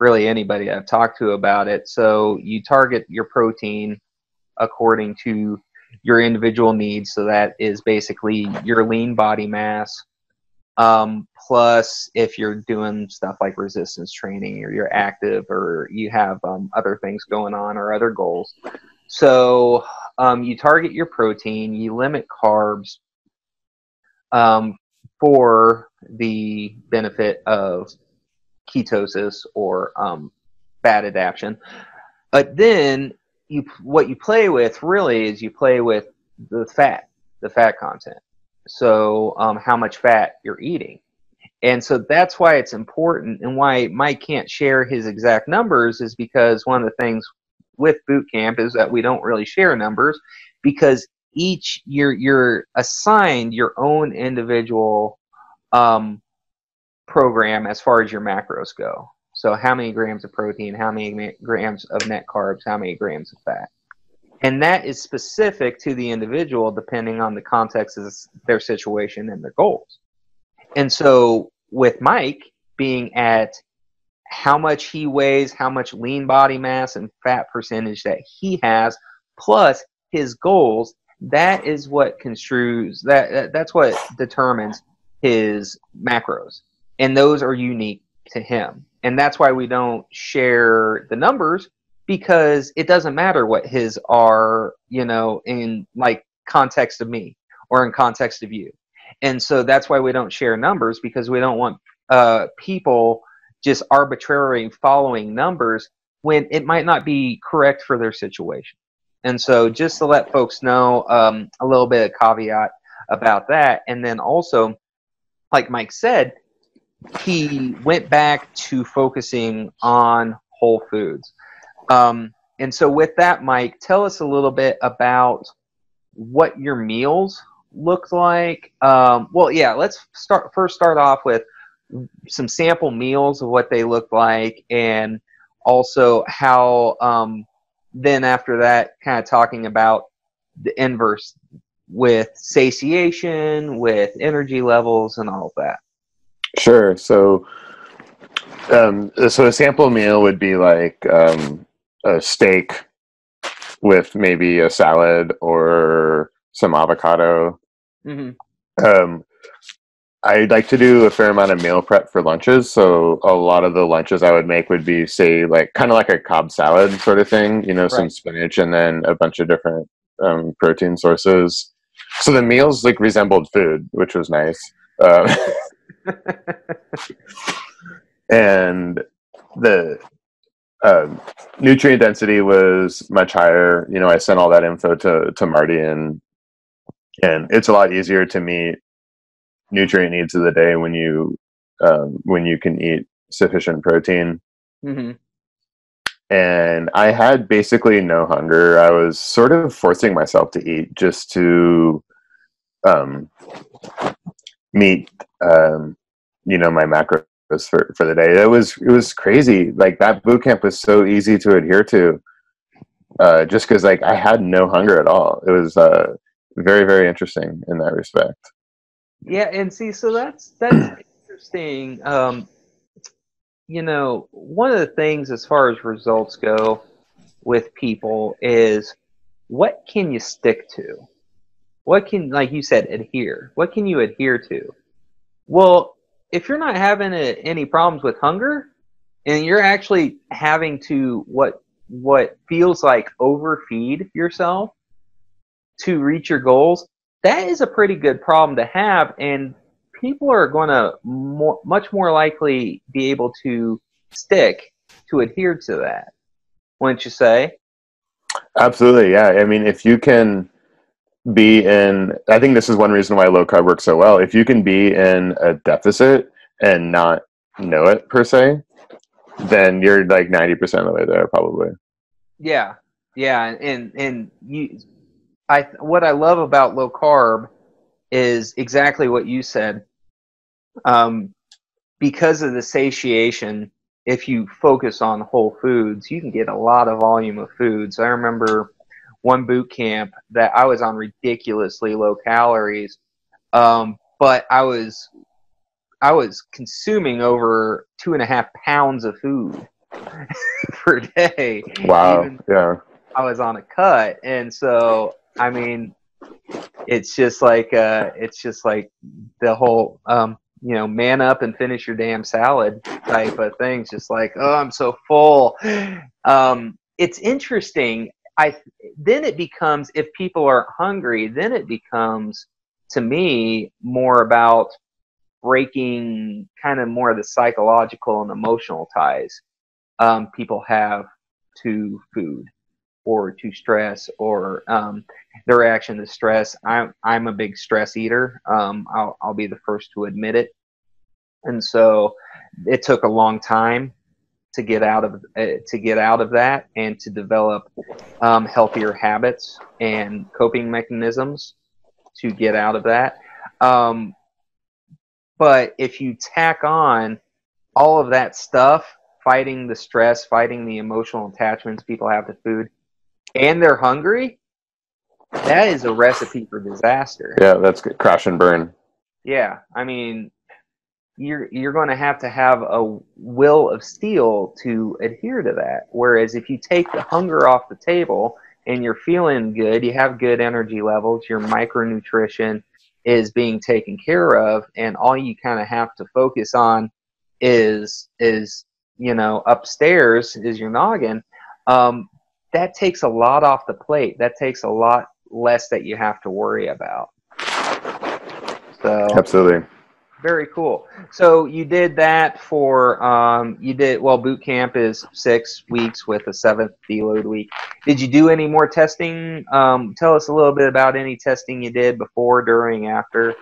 really anybody I've talked to about it. So you target your protein according to your individual needs. So that is basically your lean body mass, plus if you're doing stuff like resistance training or you're active or you have other things going on or other goals. So you target your protein, you limit carbs for the benefit of ketosis or fat adaptation. But then what you play with really is you play with the fat content. So how much fat you're eating. And so that's why it's important, and why Mike can't share his exact numbers is because one of the things with boot camp is that we don't really share numbers, because each you're assigned your own individual program as far as your macros go. So how many grams of protein, how many grams of net carbs, how many grams of fat. And that is specific to the individual depending on the context of their situation and their goals. And so with Mike being at how much he weighs, how much lean body mass and fat percentage that he has, plus his goals, that is what construes, that's what determines his macros. And those are unique to him. And that's why we don't share the numbers, because it doesn't matter what his are, in like context of me or in context of you. And so that's why we don't share numbers, because we don't want people just arbitrarily following numbers when it might not be correct for their situation. And so just to let folks know a little bit of caveat about that. And then also, like Mike said, he went back to focusing on whole foods. And so with that, Mike, tell us a little bit about what your meals looked like. Well, yeah, let's start off with some sample meals of what they looked like, and also how then after that, kind of talking about the inverse with satiation, with energy levels, and all of that. Sure. So a sample meal would be like a steak with maybe a salad or some avocado. Mm-hmm. I like to do a fair amount of meal prep for lunches. So a lot of the lunches I would make would be, say, like kind of like a Cobb salad sort of thing, you know, Right. Some spinach and then a bunch of different protein sources. So the meals like resembled food, which was nice. And the nutrient density was much higher. You know, I sent all that info to Marty, and it's a lot easier to meet nutrient needs of the day when you can eat sufficient protein. Mm-hmm. And I had basically no hunger. I was sort of forcing myself to eat just to meet my macros for the day. It was crazy. Like that boot camp was so easy to adhere to, just because like I had no hunger at all. It was very, very interesting in that respect. Yeah, and see, so that's interesting. You know, one of the things as far as results go with people is, what can you stick to? What can, like you said, adhere? What can you adhere to? Well, if you're not having any problems with hunger, and you're actually having to what feels like overfeed yourself to reach your goals, that is a pretty good problem to have, and people are going to much more likely be able to adhere to that, wouldn't you say? Absolutely, yeah. I mean, if you can be in, I think this is one reason why low carb works so well. If you can be in a deficit and not know it per se, then you're like 90% of the way there, probably. Yeah, and what I love about low carb is exactly what you said. Because of the satiation, if you focus on whole foods, you can get a lot of volume of foods. I remember one boot camp that I was on ridiculously low calories, but I was consuming over 2.5 pounds of food per day. Wow. Even yeah. I was on a cut, and so I mean, it's just like the whole man up and finish your damn salad type of things. Just like, oh, I'm so full. It's interesting. Then it becomes, if people are hungry, then it becomes, to me, more about breaking kind of more of the psychological and emotional ties people have to food or to stress, or their reaction to stress. I'm a big stress eater. I'll be the first to admit it, and so it took a long time to get out of that and to develop healthier habits and coping mechanisms to get out of that. But if you tack on all of that stuff, fighting the stress, fighting the emotional attachments people have to food, and they're hungry, that is a recipe for disaster. Yeah, that's good. Crash and burn. Yeah, I mean, you're going to have a will of steel to adhere to that. Whereas if you take the hunger off the table and you're feeling good, you have good energy levels, your micronutrition is being taken care of, and all you kind of have to focus on is upstairs is your noggin. That takes a lot off the plate. That takes a lot less that you have to worry about. So Absolutely. very cool. So you did that for boot camp is 6 weeks with a 7th deload week. Did you do any more testing? Tell us a little bit about any testing you did before, during, after.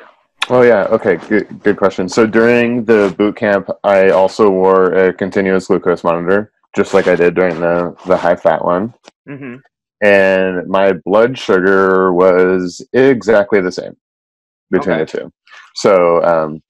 Oh yeah. Okay. Good question. So during the boot camp, I also wore a continuous glucose monitor, just like I did during the high fat one. Mm-hmm. And my blood sugar was exactly the same between the two. So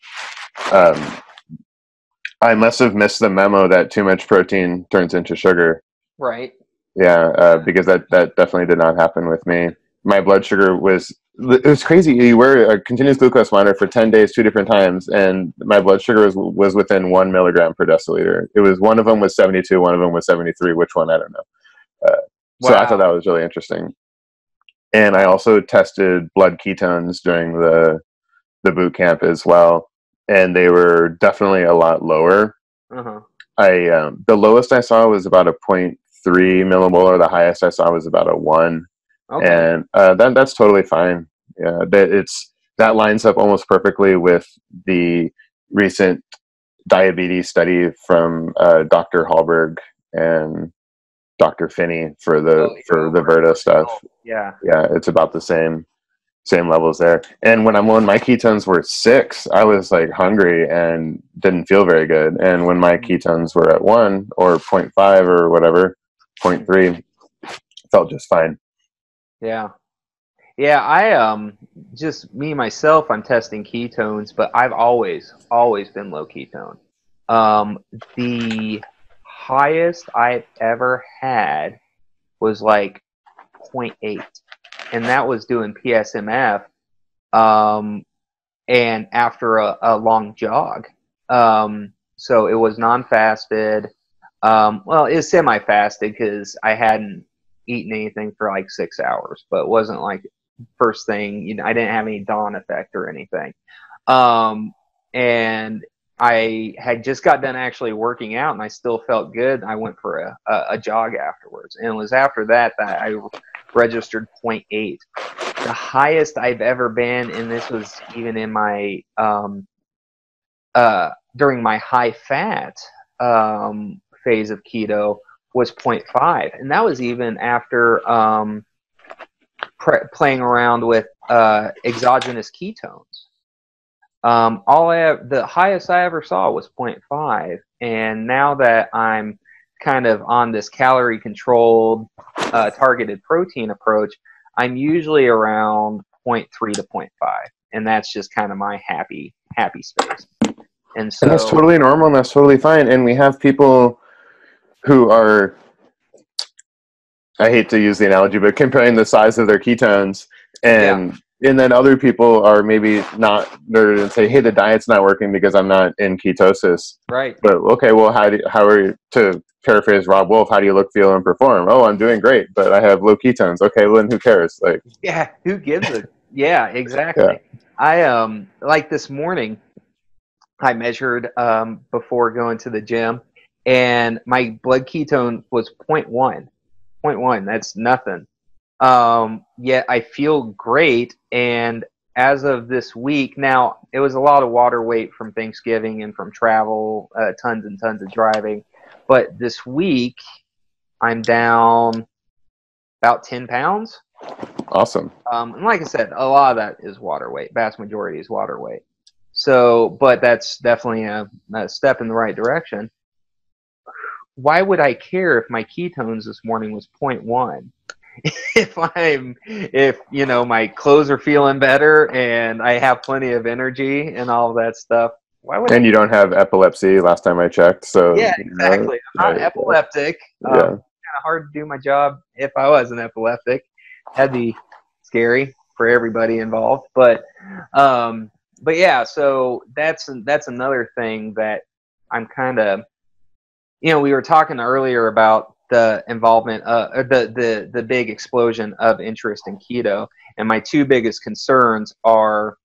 I must have missed the memo that too much protein turns into sugar. Right. Yeah, because that definitely did not happen with me. My blood sugar it was crazy. You wear a continuous glucose monitor for 10 days, 2 different times, and my blood sugar was within 1 milligram per deciliter. It was, one of them was 72, one of them was 73. Which one, I don't know. So I thought that was really interesting. And I also tested blood ketones during the boot camp as well, and they were definitely a lot lower. Uh-huh. The lowest I saw was about a 0.3 millimolar. The highest I saw was about a 1. Okay. And that's totally fine. Yeah, that lines up almost perfectly with the recent diabetes study from Dr. Hallberg and Dr. Finney for the Berta stuff. Yeah, it's about the same levels there. And when my ketones were 6, I was like hungry and didn't feel very good. And when my ketones were at 1 or 0.5 or whatever, 0.3, felt just fine. Yeah. I just me myself, I'm testing ketones, but I've always been low ketone. The highest I've ever had was like 0.8, and that was doing PSMF, and after a long jog. So it was non-fasted. Well, it was semi-fasted because I hadn't eaten anything for like 6 hours, but it wasn't like first thing. I didn't have any dawn effect or anything. And I had just got done actually working out, and I still felt good. I went for a jog afterwards, and it was after that I registered 0.8. The highest I've ever been, and this was even in my during my high fat phase of keto, was 0.5, and that was even after playing around with exogenous ketones. The highest I ever saw was 0.5, and now that I'm kind of on this calorie controlled targeted protein approach, I'm usually around 0.3 to 0.5, and that's just kind of my happy space. And that's totally normal, and that's totally fine. And we have people who are, I hate to use the analogy, but comparing the size of their ketones, and then other people are maybe not, they're going to say, hey, the diet's not working because I'm not in ketosis. Right. But okay, well, how are you, to paraphrase Rob Wolf, how do you look, feel, and perform? Oh, I'm doing great, but I have low ketones. Okay, well, then who cares? Like, yeah, who gives a yeah, exactly. Yeah. I like this morning, I measured before going to the gym, and my blood ketone was 0.1. 0.1, that's nothing. Yet I feel great, and as of this week, now it was a lot of water weight from Thanksgiving and from travel, tons and tons of driving, but this week I'm down about 10 pounds. Awesome. And like I said, a lot of that is water weight. Vast majority is water weight. So, but that's definitely a step in the right direction. Why would I care if my ketones this morning was 0.1? if my clothes are feeling better and I have plenty of energy and all of that stuff, why would you don't have epilepsy last time I checked, so yeah, exactly. I'm not epileptic. Kind of hard to do my job if I was an epileptic. That'd be scary for everybody involved. But yeah, so that's another thing that I'm kind of, we were talking earlier about the involvement, the big explosion of interest in keto, and my two biggest concerns are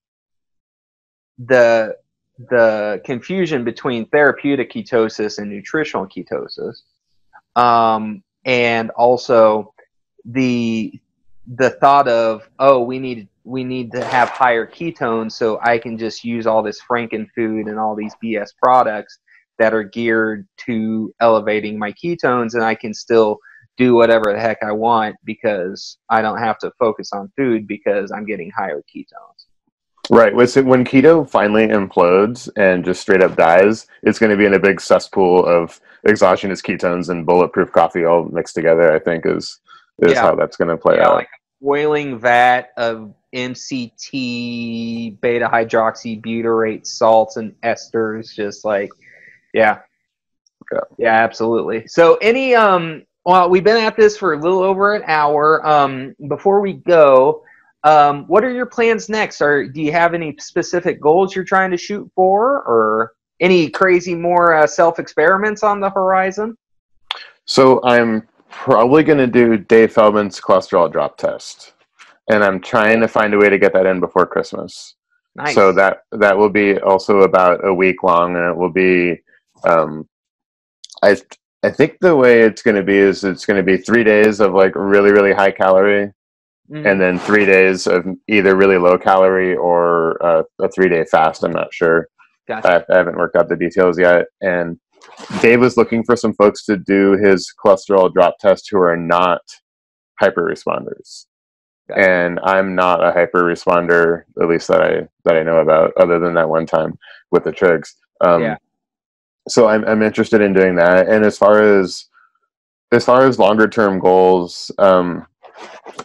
the confusion between therapeutic ketosis and nutritional ketosis, and also the thought of, oh, we need we need to have higher ketones, so I can just use all this Frankenfood and all these BS products that are geared to elevating my ketones, and I can still do whatever the heck I want because I don't have to focus on food because I'm getting higher ketones. Right. When keto finally implodes and just straight up dies, it's going to be in a big cesspool of exogenous ketones and bulletproof coffee all mixed together, I think is how that's going to play out. Like a boiling vat of MCT, beta hydroxybutyrate salts and esters, just like, yeah, absolutely. So any, well, we've been at this for a little over an hour. Before we go, what are your plans next? Do you have any specific goals you're trying to shoot for, or any crazy more self-experiments on the horizon? So I'm probably going to do Dave Feldman's cholesterol drop test, and I'm trying to find a way to get that in before Christmas. Nice. So that will be also about a week long, and it will be, I think the way it's going to be is it's going to be 3 days of like really, really high calorie. And then 3 days of either really low calorie or a 3-day fast. I'm not sure. Gotcha. I haven't worked out the details yet. And Dave was looking for some folks to do his cholesterol drop test who are not hyper responders. Gotcha. And I'm not a hyper responder, at least that I know about, other than that one time with the trigs. So I'm interested in doing that. And as far as longer term goals,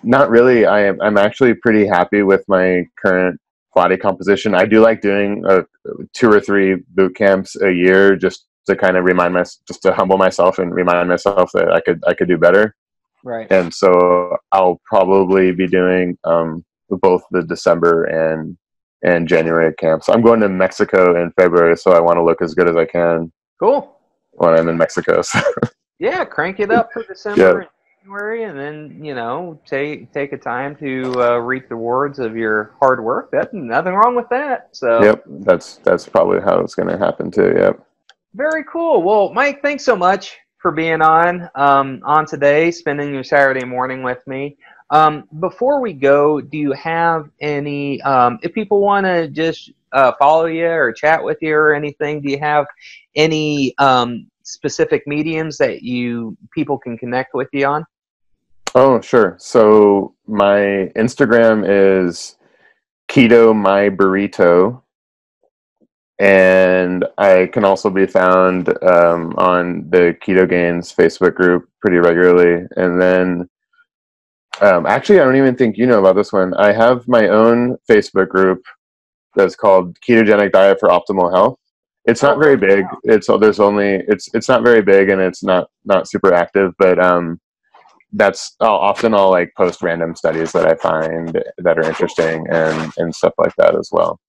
not really. I'm actually pretty happy with my current body composition. I do like doing 2 or 3 boot camps a year just to kind of just to humble myself and remind myself that I could do better. Right. And so I'll probably be doing both the December and January camps. I'm going to Mexico in February, so I want to look as good as I can. Cool. When I'm in Mexico. So. Yeah, crank it up for December. Yep. January, and then take a time to reap the rewards of your hard work. That's nothing wrong with that. So yep, that's probably how it's going to happen too. Yep. Very cool. Well, Mike, thanks so much for being on today, spending your Saturday morning with me. Before we go, do you have any? If people want to just follow you or chat with you or anything, do you have any specific mediums that people can connect with you on? Oh, sure. So my Instagram is Keto My Burrito, and I can also be found on the Keto Gains Facebook group pretty regularly. And then, actually, I don't even think you know about this one. I have my own Facebook group that's called Ketogenic Diet for Optimal Health. It's not very big. Wow. It's not very big, and it's not super active, but I'll like post random studies that I find that are interesting and stuff like that as well.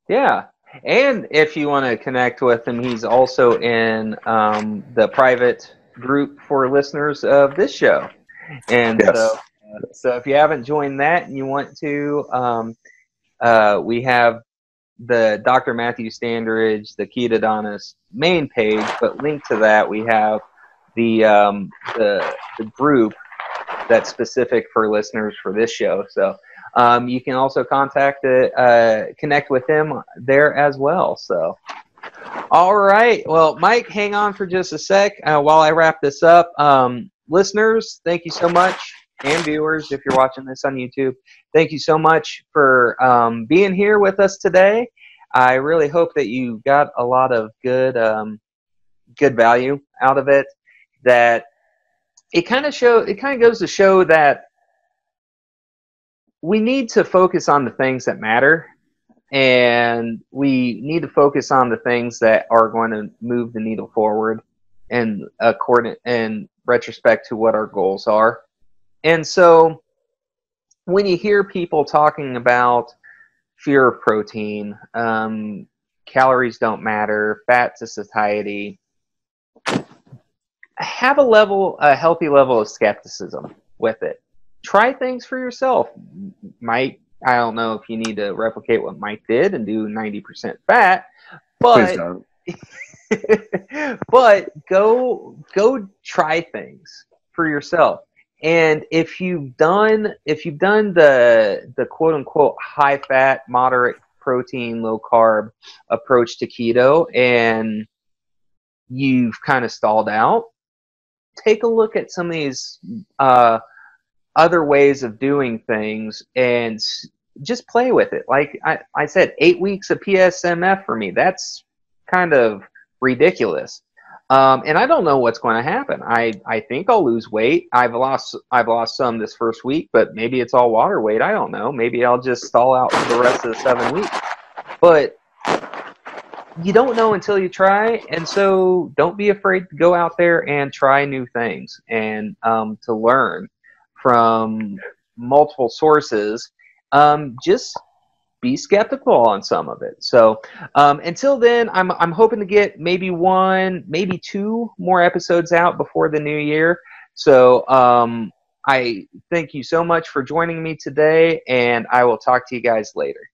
Yeah. And if you want to connect with him, he's also in the private group for listeners of this show. And yes. So if you haven't joined that and you want to, we have the Dr. Matthew Standridge, the Ketodontist main page, but linked to that we have the group that's specific for listeners for this show. So you can also connect with him there as well. So, all right. Well, Mike, hang on for just a sec while I wrap this up. Listeners, thank you so much. And viewers, if you're watching this on YouTube, thank you so much for being here with us today. I really hope that you got a lot of good value out of it. That it kind of goes to show that we need to focus on the things that matter, and we need to focus on the things that are going to move the needle forward in retrospect to what our goals are. And so when you hear people talking about fear of protein, calories don't matter, fat to satiety, have a healthy level of skepticism with it. Try things for yourself. I don't know if you need to replicate what Mike did and do 90% fat, but but go try things for yourself. And if you've done the quote unquote high fat, moderate protein, low carb approach to keto, and you've kind of stalled out, take a look at some of these other ways of doing things and just play with it. Like I said, 8 weeks of PSMF for me, that's kind of ridiculous. And I don't know what's going to happen. I think I'll lose weight. I've lost some this first week, but maybe it's all water weight. I don't know. Maybe I'll just stall out for the rest of the 7 weeks. But you don't know until you try, and so don't be afraid to go out there and try new things and to learn from multiple sources. Just be skeptical on some of it. So until then, I'm hoping to get maybe 1, maybe 2 more episodes out before the new year. So I thank you so much for joining me today, and I will talk to you guys later.